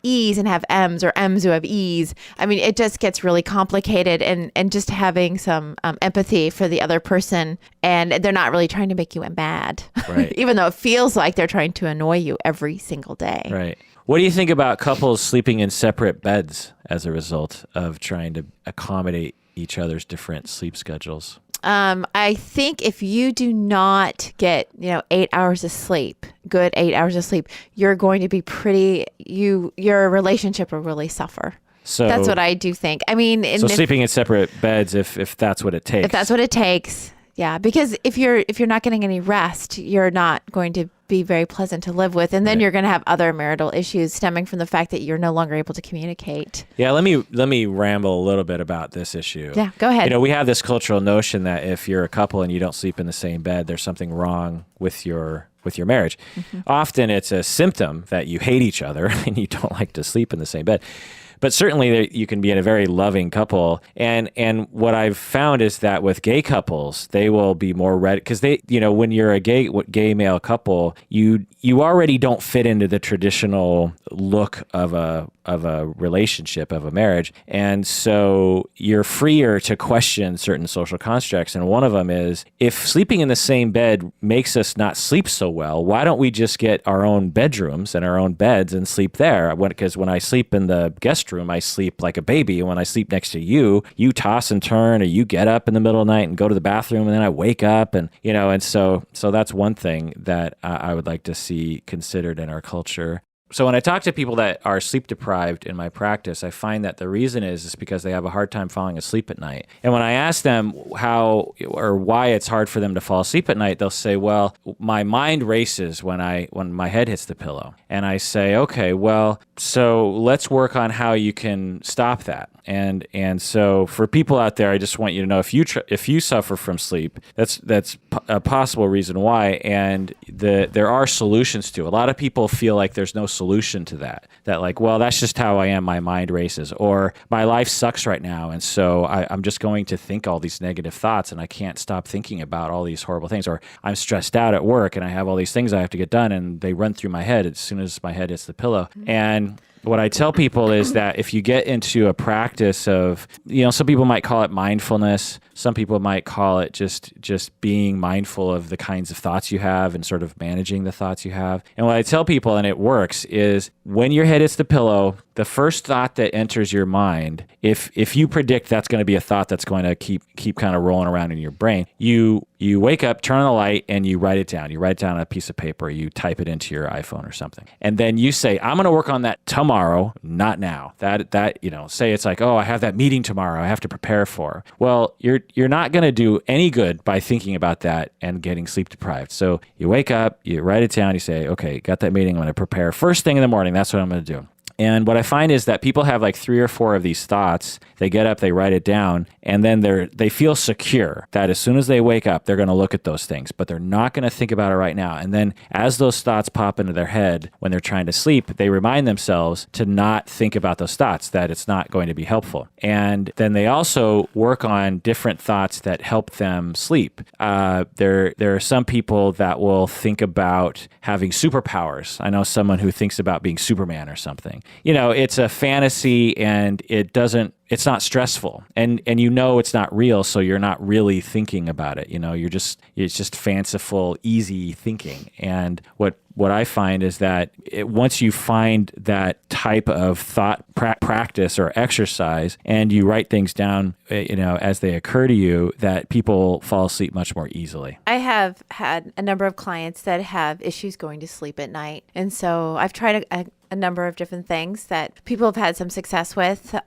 E's and have M's, or M's who have E's. I mean, it just gets really complicated, and just having some empathy for the other person, and they're not really trying to make you mad, even though it feels like they're trying to annoy you every single day. Right. What do you think about couples sleeping in separate beds as a result of trying to accommodate each other's different sleep schedules? I think if you do not get, 8 hours of sleep, good 8 hours of sleep, you're going to be your relationship will really suffer. So that's what I do think. I mean, sleeping in separate beds, if that's what it takes. If that's what it takes. Yeah. Because if you're not getting any rest, you're not going to be very pleasant to live with. And then you're going to have other marital issues stemming from the fact that you're no longer able to communicate. Yeah. Let me ramble a little bit about this issue. Yeah, go ahead. We have this cultural notion that if you're a couple and you don't sleep in the same bed, there's something wrong with your marriage. Mm-hmm. Often it's a symptom that you hate each other and you don't like to sleep in the same bed. But certainly you can be in a very loving couple. And what I've found is that with gay couples, they will be more ready, because when you're a gay male couple, you already don't fit into the traditional look of a relationship, of a marriage. And so you're freer to question certain social constructs. And one of them is, if sleeping in the same bed makes us not sleep so well, why don't we just get our own bedrooms and our own beds and sleep there? Because when I sleep in the guest room, I sleep like a baby. And when I sleep next to you, you toss and turn, or you get up in the middle of the night and go to the bathroom, and then I wake up, and so that's one thing that I would like to see considered in our culture. So when I talk to people that are sleep deprived in my practice, I find that the reason is because they have a hard time falling asleep at night. And when I ask them how or why it's hard for them to fall asleep at night, they'll say, well, my mind races when my head hits the pillow. And I say, okay, well, so let's work on how you can stop that. And so for people out there, I just want you to know, if you suffer from sleep, that's a possible reason why, and there are solutions to it. A lot of people feel like there's no solution to that like, well, that's just how I am, my mind races, or my life sucks right now, and so I'm just going to think all these negative thoughts, and I can't stop thinking about all these horrible things, or I'm stressed out at work and I have all these things I have to get done, and they run through my head as soon as my head hits the pillow. And what I tell people is that if you get into a practice of, some people might call it mindfulness, some people might call it just being mindful of the kinds of thoughts you have and sort of managing the thoughts you have. And what I tell people, and it works, is when your head hits the pillow, the first thought that enters your mind, if you predict that's going to be a thought that's going to keep kind of rolling around in your brain, you wake up, turn on the light, and you write it down. You write it down on a piece of paper. You type it into your iPhone or something. And then you say, I'm going to work on that tomorrow, not now. Say it's like, oh, I have that meeting tomorrow I have to prepare for. Well, you're not going to do any good by thinking about that and getting sleep deprived. So you wake up, you write it down, you say, okay, got that meeting, I'm going to prepare first thing in the morning. That's what I'm going to do. And what I find is that people have like 3 or 4 of these thoughts. They get up, they write it down, and then they feel secure that as soon as they wake up, they're going to look at those things, but they're not going to think about it right now. And then as those thoughts pop into their head when they're trying to sleep, they remind themselves to not think about those thoughts, that it's not going to be helpful. And then they also work on different thoughts that help them sleep. There are some people that will think about having superpowers. I know someone who thinks about being Superman or something. It's a fantasy and it's not stressful, and it's not real, so you're not really thinking about it. It's just fanciful, easy thinking. And what I find is that once you find that type of thought practice or exercise, and you write things down, as they occur to you, that people fall asleep much more easily. I have had a number of clients that have issues going to sleep at night, and so I've tried a number of different things that people have had some success with.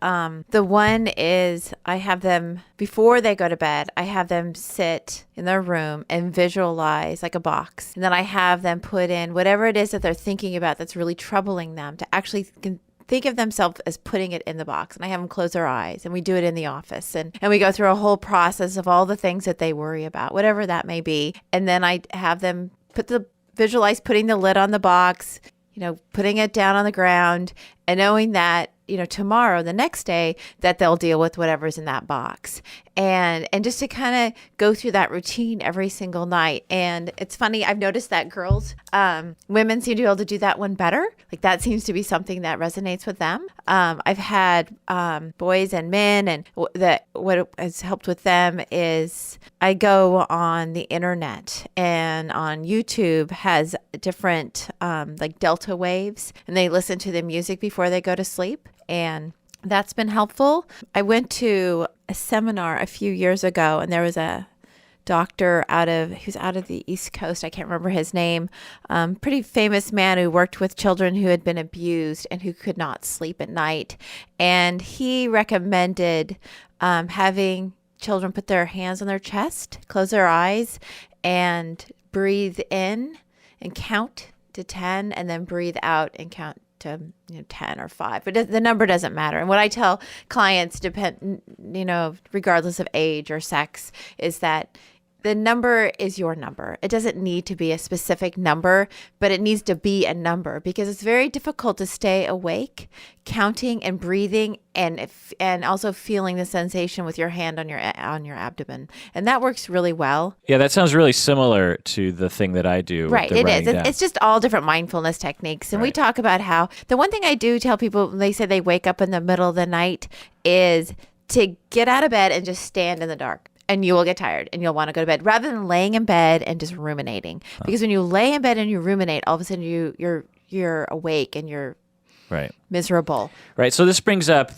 The one is I have them, before they go to bed, I have them sit in their room and visualize like a box. And then I have them put in whatever it is that they're thinking about that's really troubling them, to actually think of themselves as putting it in the box. And I have them close their eyes, and we do it in the office. And we go through a whole process of all the things that they worry about, whatever that may be. And then I have them visualize putting the lid on the box, putting it down on the ground, and knowing that, tomorrow, the next day, that they'll deal with whatever's in that box. And just to kind of go through that routine every single night. And it's funny, I've noticed that women seem to be able to do that one better. Like that seems to be something that resonates with them. I've had boys and men, and what has helped with them is I go on the internet, and on YouTube has different like delta waves, and they listen to the music before they go to sleep. And that's been helpful. I went to a seminar a few years ago, and there was a doctor who's out of the East Coast. I can't remember his name. Pretty famous man who worked with children who had been abused and who could not sleep at night. And he recommended having children put their hands on their chest, close their eyes, and breathe in and count to 10, and then breathe out and count to 10 or 5, but the number doesn't matter. And what I tell clients, regardless of age or sex, is that the number is your number. It doesn't need to be a specific number, but it needs to be a number, because it's very difficult to stay awake, counting and breathing, and also feeling the sensation with your hand on your abdomen. And that works really well. Yeah, that sounds really similar to the thing that I do. Right, it is. It's just all different mindfulness techniques. And we talk about how the one thing I do tell people when they say they wake up in the middle of the night is to get out of bed and just stand in the dark. And you will get tired and you'll want to go to bed, rather than laying in bed and just ruminating. Because when you lay in bed and you ruminate, all of a sudden you're awake and you're miserable. Right. So this brings up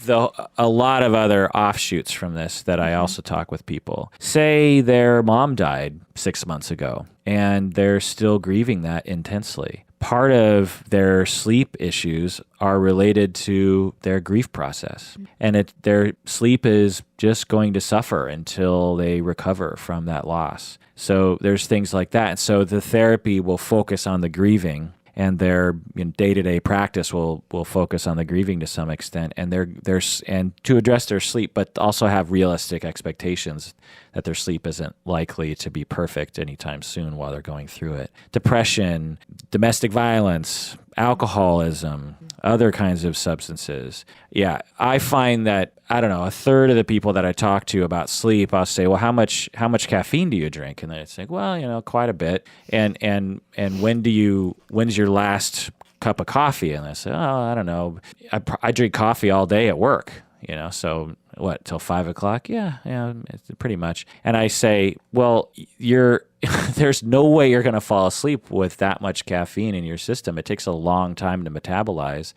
a lot of other offshoots from this that I also talk with people. Say their mom died 6 months ago and they're still grieving that intensely. Part of their sleep issues are related to their grief process, and their sleep is just going to suffer until they recover from that loss. So there's things like that. So the therapy will focus on the grieving, and their day-to-day practice will focus on the grieving to some extent, and and to address their sleep, but also have realistic expectations that their sleep isn't likely to be perfect anytime soon while they're going through it. Depression, domestic violence, alcoholism, other kinds of substances. Yeah, I find that, I don't know, a third of the people that I talk to about sleep, I'll say, well, how much caffeine do you drink? And then it's like, well, quite a bit. And when's your last cup of coffee? And I say, oh, I don't know. I drink coffee all day at work, so what, till 5 o'clock? Yeah, it's pretty much. And I say, well, there's no way you're going to fall asleep with that much caffeine in your system. It takes a long time to metabolize.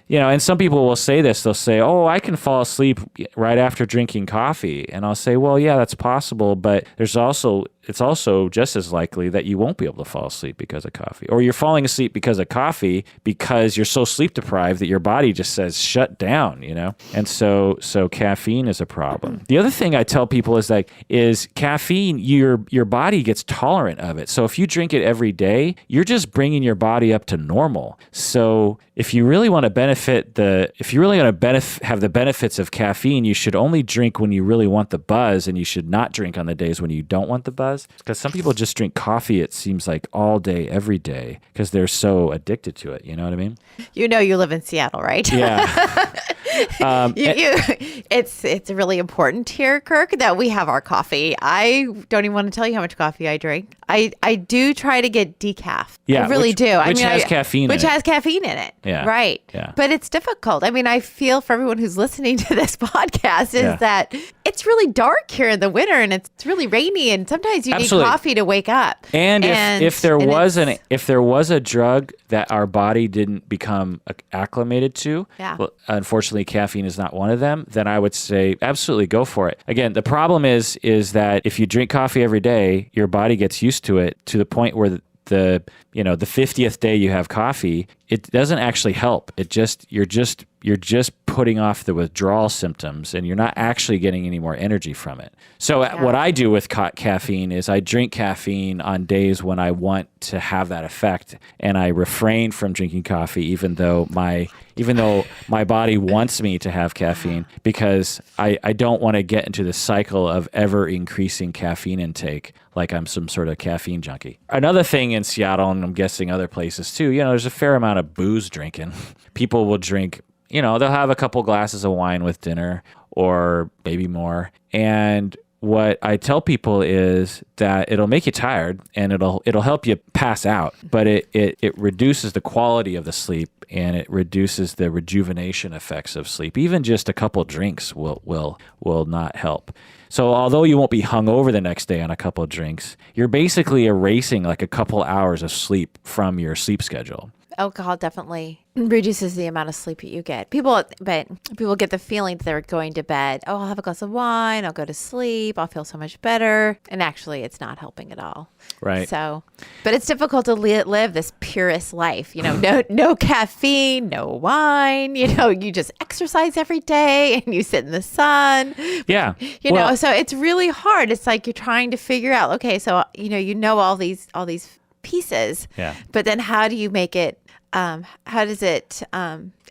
And some people will say this. They'll say, oh, I can fall asleep right after drinking coffee. And I'll say, well, yeah, that's possible. But it's also just as likely that you won't be able to fall asleep because of coffee. Or you're falling asleep because of coffee because you're so sleep deprived that your body just says, shut down, And so caffeine is a problem. The other thing I tell people is caffeine, your body gets tolerant of it. So if you drink it every day, you're just bringing your body up to normal. So if you really want to have the benefits of caffeine, you should only drink when you really want the buzz, and you should not drink on the days when you don't want the buzz. Because some people just drink coffee, it seems like, all day, every day, because they're so addicted to it. You know what I mean? You live in Seattle, right? Yeah. It's really important here, Kirk, that we have our coffee. I don't even want to tell you how much coffee I drink. I do try to get decaf. Yeah, I really do. Which has caffeine in it. Yeah. Right. Yeah. But it's difficult. I feel for everyone who's listening to this podcast is that it's really dark here in the winter, and it's really rainy, and sometimes you need coffee to wake up. And if there was a drug that our body didn't become acclimated to, well, unfortunately caffeine is not one of them, then I would say absolutely go for it. Again, the problem is that if you drink coffee every day, your body gets used to it to the point where the 50th day you have coffee, it doesn't actually help. You're just putting off the withdrawal symptoms, and you're not actually getting any more energy from it. So what I do with caffeine is I drink caffeine on days when I want to have that effect, and I refrain from drinking coffee even though my body wants me to have caffeine, because I don't want to get into the cycle of ever increasing caffeine intake like I'm some sort of caffeine junkie. Another thing in Seattle, and I'm guessing other places too, there's a fair amount of booze drinking. People will drink, they'll have a couple glasses of wine with dinner, or maybe more. And what I tell people is that it'll make you tired, and it'll help you pass out, but it reduces the quality of the sleep, and it reduces the rejuvenation effects of sleep. Even just a couple drinks will not help. So although you won't be hungover the next day on a couple of drinks, you're basically erasing like a couple hours of sleep from your sleep schedule. Alcohol definitely reduces the amount of sleep that you get. People get the feeling that they're going to bed. Oh, I'll have a glass of wine. I'll go to sleep. I'll feel so much better. And actually, it's not helping at all. Right. So, but it's difficult to live this purest life. No caffeine, no wine. You just exercise every day and you sit in the sun. Yeah. So it's really hard. It's like you're trying to figure out. Okay, so all these pieces. Yeah. But then how do you make it? How does it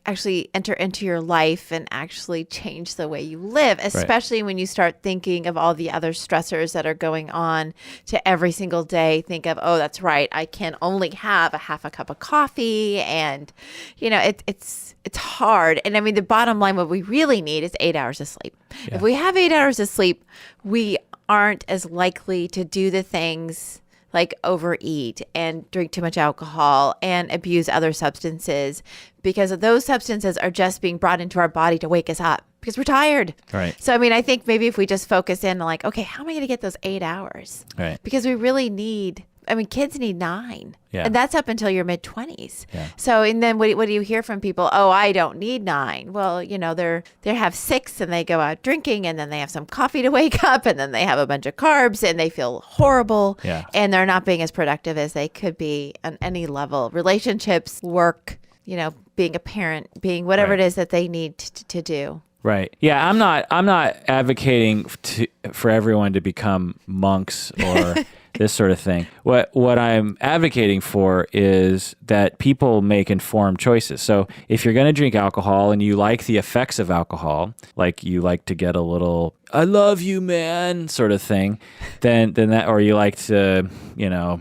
actually enter into your life and actually change the way you live, especially when you start thinking of all the other stressors that are going on to every single day. Think of, oh, that's right, I can only have a half a cup of coffee, and it's hard. And the bottom line, what we really need is 8 hours of sleep. Yeah. If we have 8 hours of sleep, we aren't as likely to do the things like overeat and drink too much alcohol and abuse other substances, because those substances are just being brought into our body to wake us up because we're tired. Right. So, I think maybe if we just focus in on okay, how am I going to get those 8 hours? Right. Because we really need, kids need 9. Yeah. And that's up until your mid-20s. Yeah. So, and then what do you hear from people? Oh, I don't need 9. Well, they have 6 and they go out drinking, and then they have some coffee to wake up, and then they have a bunch of carbs and they feel horrible. Yeah. And they're not being as productive as they could be on any level. Relationships, work, being a parent, being whatever it is that they need to do. Right. Yeah, I'm not advocating for everyone to become monks or this sort of thing. What I'm advocating for is that people make informed choices. So if you're going to drink alcohol and you like the effects of alcohol, like you like to get a little I love you, man, sort of thing, then that, or you like to,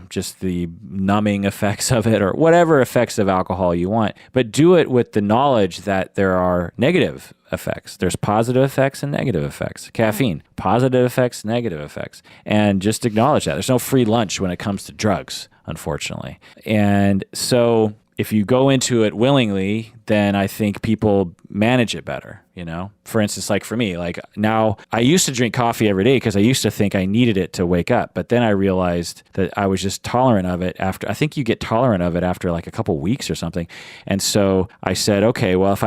just the numbing effects of it or whatever effects of alcohol you want, but do it with the knowledge that there are negative effects. There's positive effects and negative effects. Caffeine, positive effects, negative effects. And just acknowledge that. There's no free lunch when it comes to drugs, unfortunately. And so if you go into it willingly, then I think people manage it better, For instance, like for me, like now I used to drink coffee every day because I used to think I needed it to wake up. But then I realized that I was just tolerant of it after, I think you get tolerant of it after like a couple weeks or something. And so I said, okay, well, if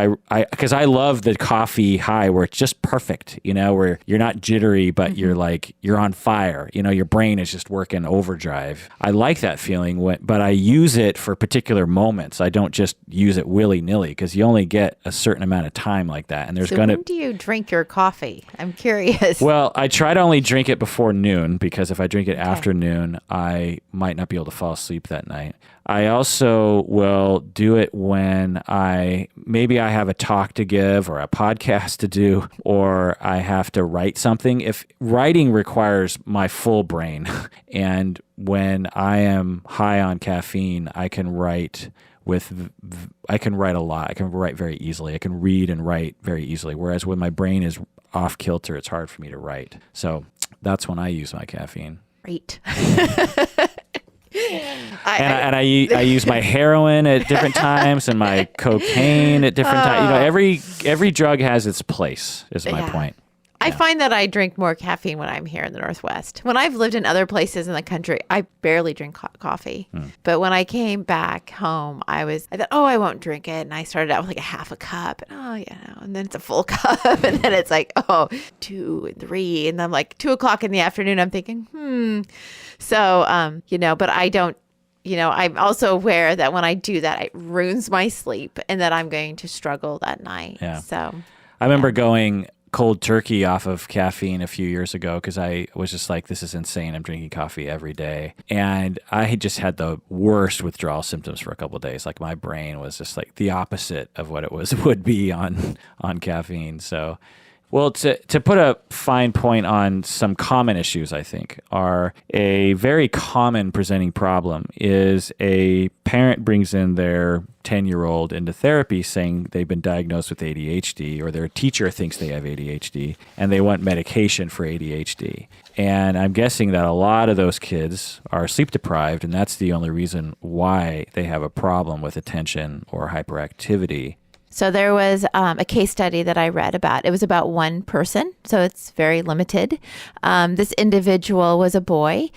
because I love the coffee high where it's just perfect, where you're not jittery, but you're on fire, your brain is just working overdrive. I like that feeling, but I use it for particular moments. I don't just use it willy-nilly because you only get a certain amount of time like that. And when do you drink your coffee? I'm curious. Well, I try to only drink it before noon because if I drink it after noon, I might not be able to fall asleep that night. I also will do it when maybe I have a talk to give or a podcast to do, or I have to write something. If writing requires my full brain, and when I am high on caffeine, I can write a lot. I can write very easily. I can read and write very easily. Whereas when my brain is off kilter, it's hard for me to write. So that's when I use my caffeine. Great. I use my heroin at different times and my cocaine at different times. Every drug has its place, is my point. I find that I drink more caffeine when I'm here in the Northwest. When I've lived in other places in the country, I barely drink coffee. But when I came back home, I thought, I won't drink it. And I started out with like a half a cup. And then it's a full cup. And then it's like, 2 and 3. And then like 2 o'clock in the afternoon, I'm thinking, So, but I don't, I'm also aware that when I do that, it ruins my sleep and that I'm going to struggle that night. Yeah. So I remember going cold turkey off of caffeine a few years ago because I was just like, this is insane. I'm drinking coffee every day. And I had just had the worst withdrawal symptoms for a couple of days. Like my brain was just like the opposite of what it would be on caffeine. So, well, to put a fine point on some common issues, I think, are a very common presenting problem is a parent brings in their 10-year-old into therapy saying they've been diagnosed with ADHD, or their teacher thinks they have ADHD, and they want medication for ADHD. And I'm guessing that a lot of those kids are sleep deprived, and that's the only reason why they have a problem with attention or hyperactivity. So there was a case study that I read about. It was about one person, so it's very limited. This individual was a boy.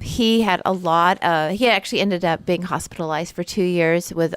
He had he actually ended up being hospitalized for 2 years with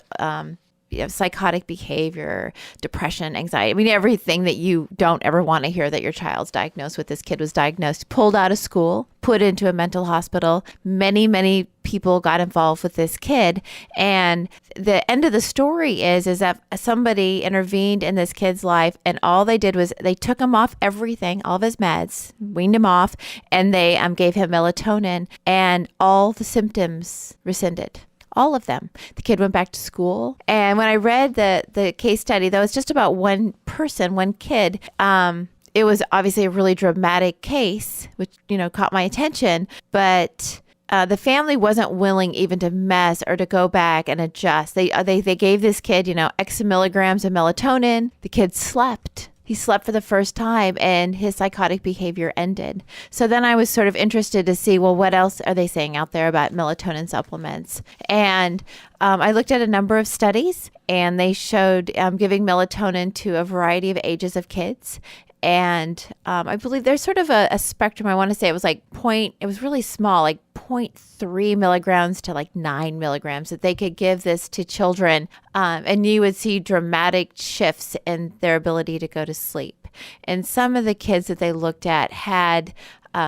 psychotic behavior, depression, anxiety. I mean, everything that you don't ever want to hear that your child's diagnosed with. This kid was diagnosed, pulled out of school, put into a mental hospital. Many, many people got involved with this kid. And the end of the story is that somebody intervened in this kid's life, and all they did was they took him off everything, all of his meds, weaned him off, and they gave him melatonin, and all the symptoms rescinded. All of them. The kid went back to school. And when I read the case study, that was just about one person, one kid. It was obviously a really dramatic case, which, caught my attention. But the family wasn't willing even to mess or to go back and adjust. They gave this kid, X milligrams of melatonin. The kid slept. He slept for the first time and his psychotic behavior ended. So then I was sort of interested to see, well, what else are they saying out there about melatonin supplements? And I looked at a number of studies, and they showed giving melatonin to a variety of ages of kids. And I believe there's sort of a spectrum. I want to say it was it was really small, like 0.3 milligrams to like 9 milligrams that they could give this to children. And you would see dramatic shifts in their ability to go to sleep. And some of the kids that they looked at had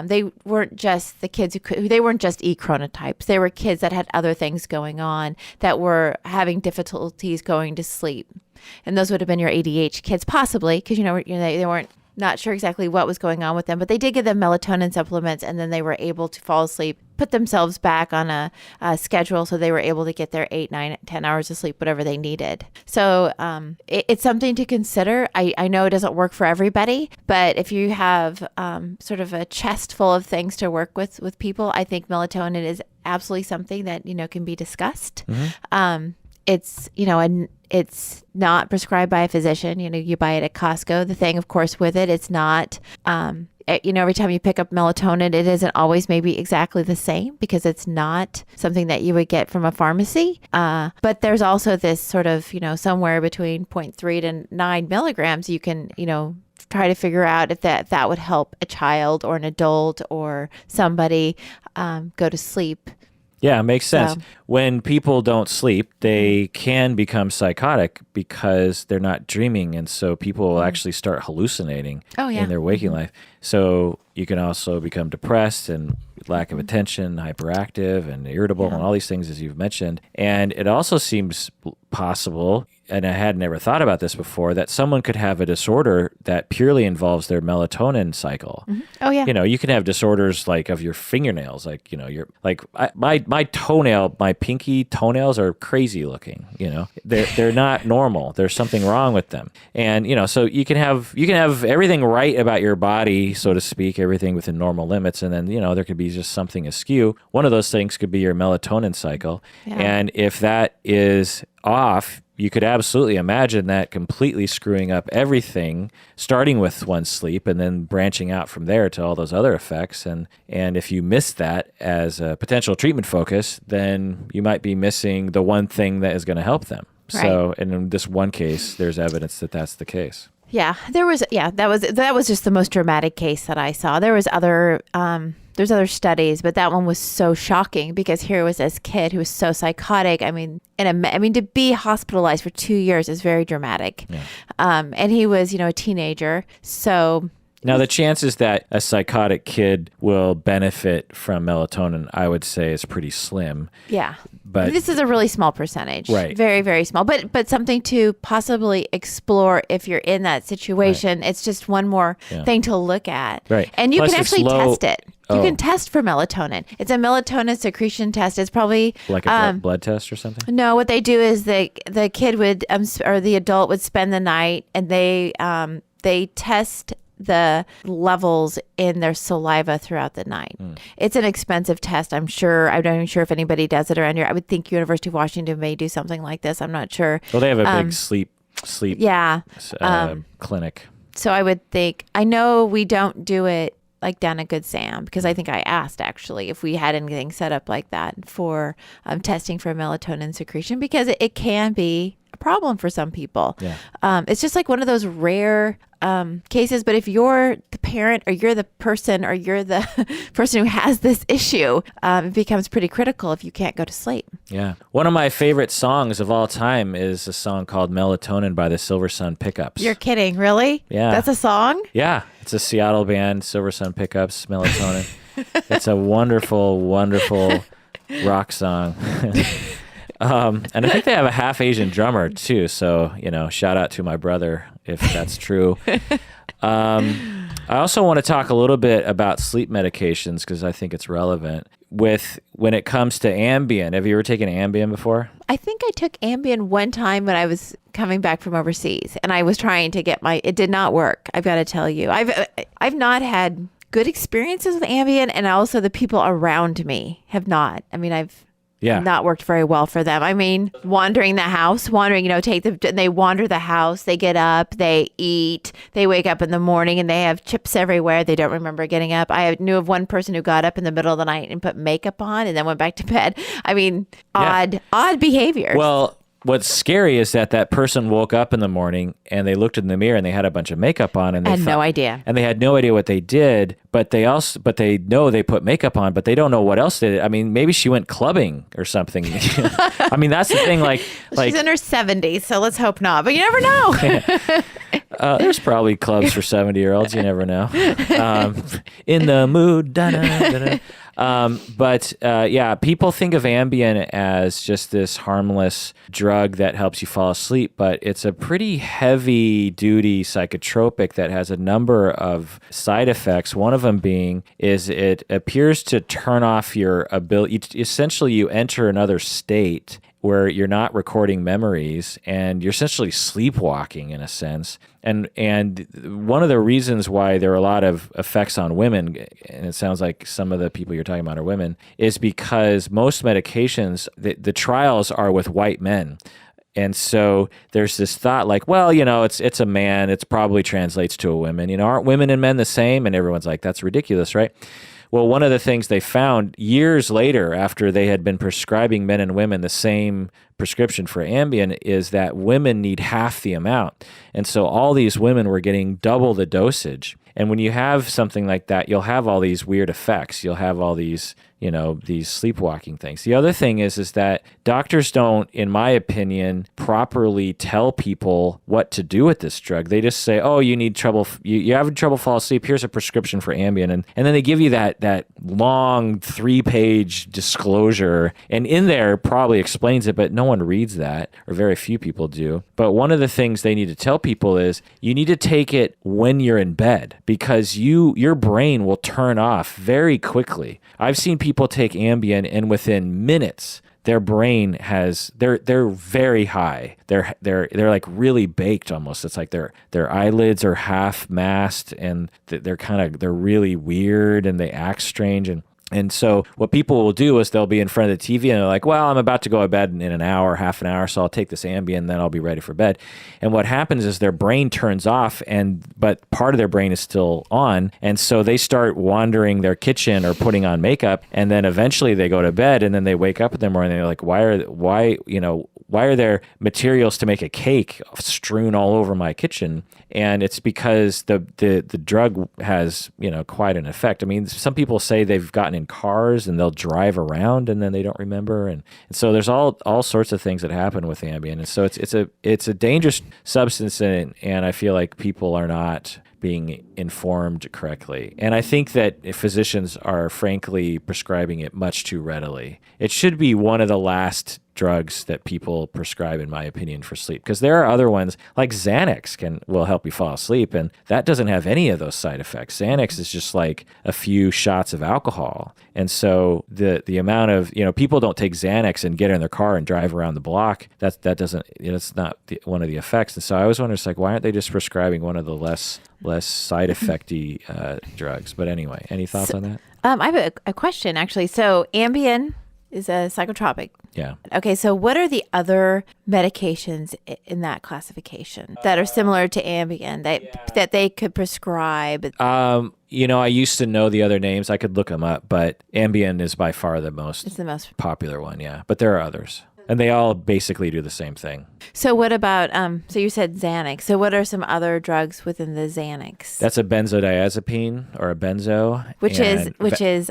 they weren't just the kids they weren't just chronotypes. They were kids that had other things going on that were having difficulties going to sleep. And those would have been your ADHD kids, possibly, because they weren't not sure exactly what was going on with them, but they did give them melatonin supplements, and then they were able to fall asleep, put themselves back on a schedule, so they were able to get their 8, 9, 10 hours of sleep, whatever they needed. So it's something to consider. I know it doesn't work for everybody, but if you have sort of a chest full of things to work with people, I think melatonin is absolutely something that, can be discussed. It's, and it's not prescribed by a physician. You buy it at Costco. The thing, of course, with it, it's not, every time you pick up melatonin, it isn't always maybe exactly the same because it's not something that you would get from a pharmacy. But there's also this sort of, somewhere between 0.3 to 9 milligrams, you can, try to figure out if that would help a child or an adult or somebody go to sleep. Yeah, it makes sense. When people don't sleep, they can become psychotic because they're not dreaming. And so people will actually start hallucinating in their waking life. So you can also become depressed and lack of attention, hyperactive and irritable and all these things, as you've mentioned. And it also seems possible, and I had never thought about this before, that someone could have a disorder that purely involves their melatonin cycle. Oh yeah. You can have disorders like of your fingernails, like, my toenail, my pinky toenails are crazy looking, they're not normal. There's something wrong with them. And, so you can have everything right about your body, so to speak, everything within normal limits. And then, there could be just something askew. One of those things could be your melatonin cycle. Yeah. And if that is off, you could absolutely imagine that completely screwing up everything, starting with one's sleep and then branching out from there to all those other effects. And if you miss that as a potential treatment focus, then you might be missing the one thing that is going to help them. Right. So, and in this one case, there's evidence that that's the case. Yeah, that was just the most dramatic case that I saw. There was there's other studies, but that one was so shocking because here was this kid who was so psychotic. I mean, to be hospitalized for 2 years is very dramatic. Yeah. And he was, a teenager. So now the chances that a psychotic kid will benefit from melatonin, I would say, is pretty slim. Yeah. But this is a really small percentage. Right. Very, very small. But something to possibly explore if you're in that situation. Right. It's just one more thing to look at. Right. And you can actually test it. You can test for melatonin. It's a melatonin secretion test. It's probably like a blood test or something. No, what they do is the kid would or the adult would spend the night, and they test the levels in their saliva throughout the night. It's an expensive test, I'm sure. I'm not even sure if anybody does it around here. I would think University of Washington may do something like this. I'm not sure. Well, they have a big sleep clinic. So I would think, I know we don't do it like down at Good Sam, because I think I asked actually if we had anything set up like that for testing for melatonin secretion, because it can be a problem for some people. Yeah. It's just like one of those rare cases, but if you're the parent or you're the person or you're the person who has this issue, it becomes pretty critical if you can't go to sleep. Yeah. One of my favorite songs of all time is a song called Melatonin by the Silver Sun Pickups. You're kidding, really? Yeah. That's a song? Yeah. It's a Seattle band, Silver Sun Pickups, Melatonin. It's a wonderful, wonderful rock song. And I think they have a half Asian drummer too. So, shout out to my brother if that's true. I also want to talk a little bit about sleep medications because I think it's relevant when it comes to Ambien. Have you ever taken Ambien before? I think I took Ambien one time when I was coming back from overseas, and I was trying to get it did not work. I've got to tell you, I've not had good experiences with Ambien, and also the people around me have not. I mean, not worked very well for them. I mean, wandering the house, they wander the house, they get up, they eat, they wake up in the morning and they have chips everywhere. They don't remember getting up. I knew of one person who got up in the middle of the night and put makeup on and then went back to bed. I mean, odd behavior. Well, what's scary is that person woke up in the morning and they looked in the mirror and they had a bunch of makeup on and they had no idea. And they had no idea what they did, but they know they put makeup on, but they don't know what else they did. I mean, maybe she went clubbing or something. I mean, that's the thing. She's in her 70s, so let's hope not, but you never know. There's probably clubs for 70-year-olds. You never know. In the mood. Da-da, da-da. Yeah, people think of Ambien as just this harmless drug that helps you fall asleep, but it's a pretty heavy-duty psychotropic that has a number of side effects. One of them being is it appears to turn off your ability. Essentially, you enter another state where you're not recording memories and you're essentially sleepwalking in a sense. And one of the reasons why there are a lot of effects on women, and it sounds like some of the people you're talking about are women, is because most medications, the trials are with white men. And so there's this thought like, well, it's a man, it probably translates to a woman. Aren't women and men the same? And everyone's like, that's ridiculous, right? Well, one of the things they found years later, after they had been prescribing men and women the same prescription for Ambien, is that women need half the amount. And so all these women were getting double the dosage. And when you have something like that, you'll have all these weird effects. You'll have all these, these sleepwalking things. The other thing is that doctors don't, in my opinion, properly tell people what to do with this drug. They just say, oh, you need trouble, you're having trouble fall asleep, here's a prescription for Ambien. And then they give you that long 3-page disclosure. And in there probably explains it, but no one reads that, or very few people do. But one of the things they need to tell people is you need to take it when you're in bed, because your brain will turn off very quickly. I've seen people take Ambien and within minutes their brain has they're very high. They're like really baked almost. It's like their eyelids are half masked and they're really weird and they act strange. And so what people will do is they'll be in front of the TV and they're like, well, I'm about to go to bed in an hour, half an hour, so I'll take this Ambien and then I'll be ready for bed. And what happens is their brain turns off, but part of their brain is still on. And so they start wandering their kitchen or putting on makeup. And then eventually they go to bed and then they wake up in the morning and they're like, why are there materials to make a cake strewn all over my kitchen? And it's because the drug has, quite an effect. I mean, some people say they've gotten in cars and they'll drive around and then they don't remember. And so there's all sorts of things that happen with Ambien. And so it's a dangerous substance, and I feel like people are not being informed correctly. And I think that physicians are frankly prescribing it much too readily. It should be one of the last drugs that people prescribe, in my opinion, for sleep, because there are other ones like Xanax will help you fall asleep, and that doesn't have any of those side effects. Xanax is just like a few shots of alcohol. And so the amount of, people don't take Xanax and get in their car and drive around the block. That doesn't, it's not one of the effects. And so I always wonder, it's like, why aren't they just prescribing one of the less side effecty drugs? But anyway, any thoughts on that? I have a question, actually. So Ambien is a psychotropic. Yeah. Okay, so what are the other medications in that classification that are similar to Ambien that they could prescribe? I used to know the other names. I could look them up, but Ambien is by far the most popular one, yeah. But there are others. And they all basically do the same thing. So what about, so you said Xanax. So what are some other drugs within the Xanax? That's a benzodiazepine or a benzo. Which is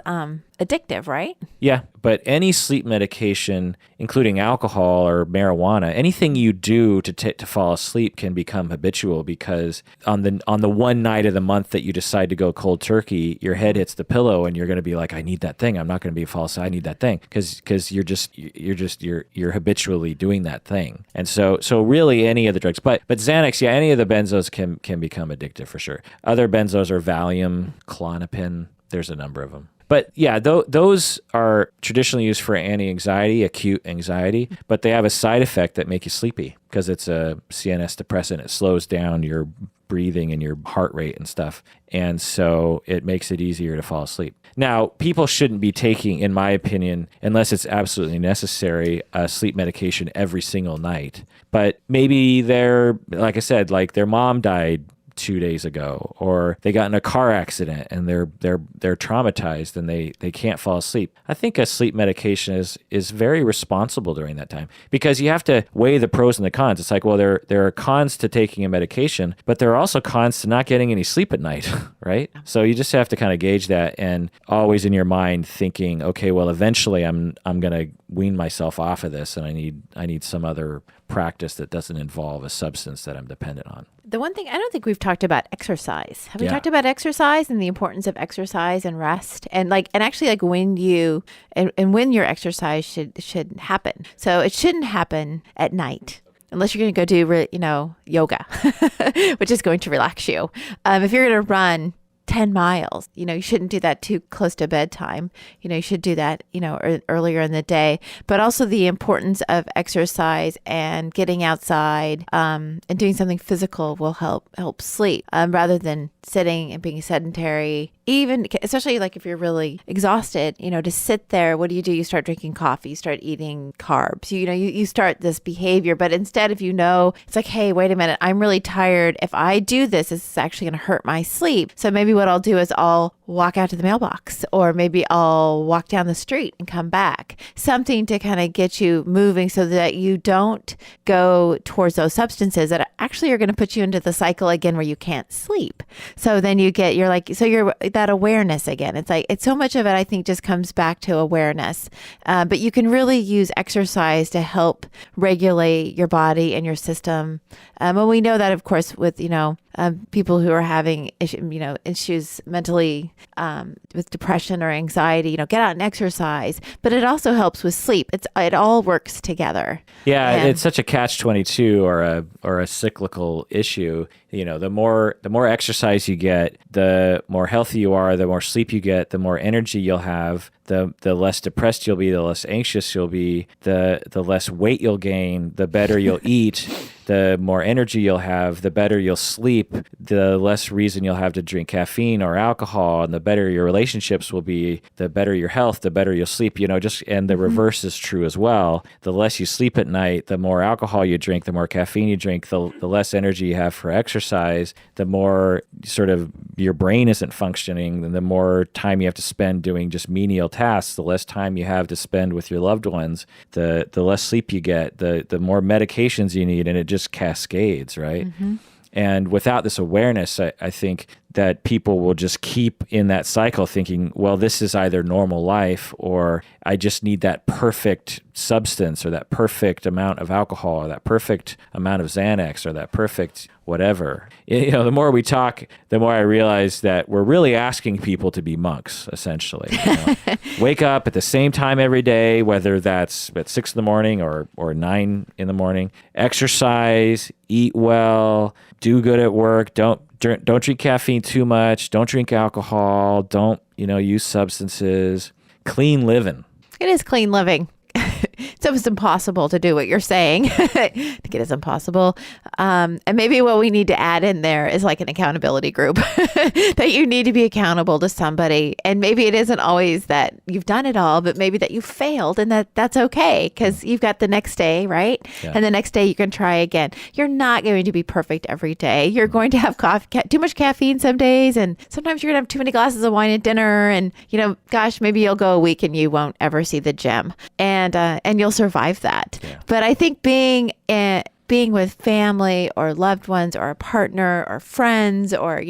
addictive, right? Yeah, but any sleep medication, including alcohol or marijuana, anything you do to fall asleep can become habitual, because on the one night of the month that you decide to go cold turkey, your head hits the pillow and you're going to be like, I need that thing. I'm not going to be fall asleep. I need that thing, because you're habitually doing that thing. And so really any of the drugs, but Xanax, yeah, any of the benzos can become addictive for sure. Other benzos are Valium, Klonopin. There's a number of them. But yeah, those are traditionally used for anti-anxiety, acute anxiety, but they have a side effect that make you sleepy because it's a CNS depressant. It slows down your breathing and your heart rate and stuff. And so it makes it easier to fall asleep. Now, people shouldn't be taking, in my opinion, unless it's absolutely necessary, sleep medication every single night. But maybe like I said, like their mom died 2 days ago, or they got in a car accident and they're traumatized and they can't fall asleep. I think a sleep medication is very responsible during that time, because you have to weigh the pros and the cons. It's like, well, there are cons to taking a medication, but there are also cons to not getting any sleep at night, right? So you just have to kind of gauge that, and always in your mind thinking, okay, well, eventually I'm going to wean myself off of this, and I need some other practice that doesn't involve a substance that I'm dependent on. The one thing I don't think we've talked about exercise. Have we Yeah. talked about exercise and the importance of exercise and rest and actually when you and when your exercise should happen. So it shouldn't happen at night. Unless you're going to go do, yoga, which is going to relax you. If you're going to run 10 miles, you shouldn't do that too close to bedtime. You should do that, earlier in the day. But also the importance of exercise and getting outside and doing something physical will help sleep rather than sitting and being sedentary. Even especially like if you're really exhausted, to sit there, what do? You start drinking coffee, you start eating carbs, you start this behavior. But instead, if it's like, hey, wait a minute, I'm really tired. If I do this is actually going to hurt my sleep. So maybe what I'll do is I'll walk out to the mailbox, or maybe I'll walk down the street and come back. Something to kind of get you moving so that you don't go towards those substances that actually are going to put you into the cycle again where you can't sleep. So then you're that awareness again. It's so much of it, I think, just comes back to awareness. But you can really use exercise to help regulate your body and your system. And we know that, of course, with, people who are having issues mentally with depression or anxiety, get out and exercise. But it also helps with sleep. It all works together. Yeah, it's such a catch-22 or a cyclical issue. The more exercise you get, the more healthy you are, the more sleep you get, the more energy you'll have, the less depressed you'll be, the less anxious you'll be, the less weight you'll gain, the better you'll eat, the more energy you'll have, the better you'll sleep, the less reason you'll have to drink caffeine or alcohol, and the better your relationships will be, the better your health, the better you'll sleep, and the reverse is true as well. The less you sleep at night, the more alcohol you drink, the more caffeine you drink, the less energy you have for exercise, the more sort of your brain isn't functioning, and the more time you have to spend doing just menial tasks, the less time you have to spend with your loved ones, the less sleep you get, the more medications you need, and it just cascades, right? Mm-hmm. And without this awareness, I think that people will just keep in that cycle thinking, well, this is either normal life, or I just need that perfect substance, or that perfect amount of alcohol, or that perfect amount of Xanax, or that perfect whatever. The more we talk, the more I realize that we're really asking people to be monks, essentially. Wake up at the same time every day, whether that's at 6 in the morning or 9 in the morning. Exercise, eat well, do good at work. Don't drink caffeine too much. Don't drink alcohol. Don't, use substances. Clean living. It is clean living. It's almost impossible to do what you're saying. I think it is impossible. And maybe what we need to add in there is like an accountability group that you need to be accountable to somebody. And maybe it isn't always that you've done it all, but maybe that you failed, and that's okay because you've got the next day, right? Yeah. And the next day you can try again. You're not going to be perfect every day. You're going to have too much caffeine some days, and sometimes you're going to have too many glasses of wine at dinner. And, maybe you'll go a week and you won't ever see the gym. And you'll survive that. Yeah. But I think being with family or loved ones or a partner or friends or,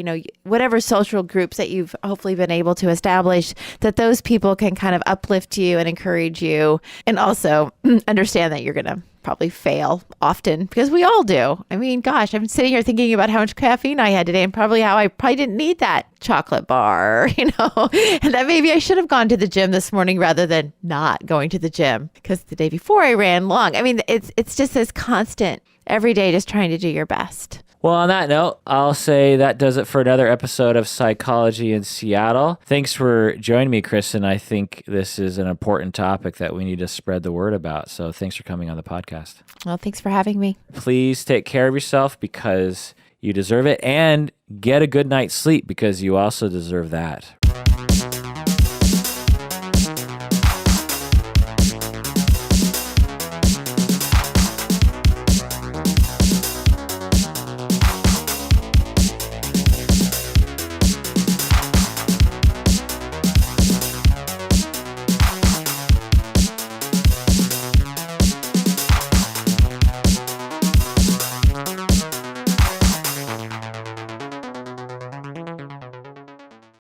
whatever social groups that you've hopefully been able to establish, that those people can kind of uplift you and encourage you, and also understand that you're going to probably fail often, because we all do. I mean, gosh, I'm sitting here thinking about how much caffeine I had today, and probably how I probably didn't need that chocolate bar, and that maybe I should have gone to the gym this morning rather than not going to the gym, because the day before I ran long. I mean, it's just this constant every day, just trying to do your best. Well, on that note, I'll say that does it for another episode of Psychology in Seattle. Thanks for joining me, Kristin. I think this is an important topic that we need to spread the word about. So thanks for coming on the podcast. Well, thanks for having me. Please take care of yourself, because you deserve it, and get a good night's sleep, because you also deserve that.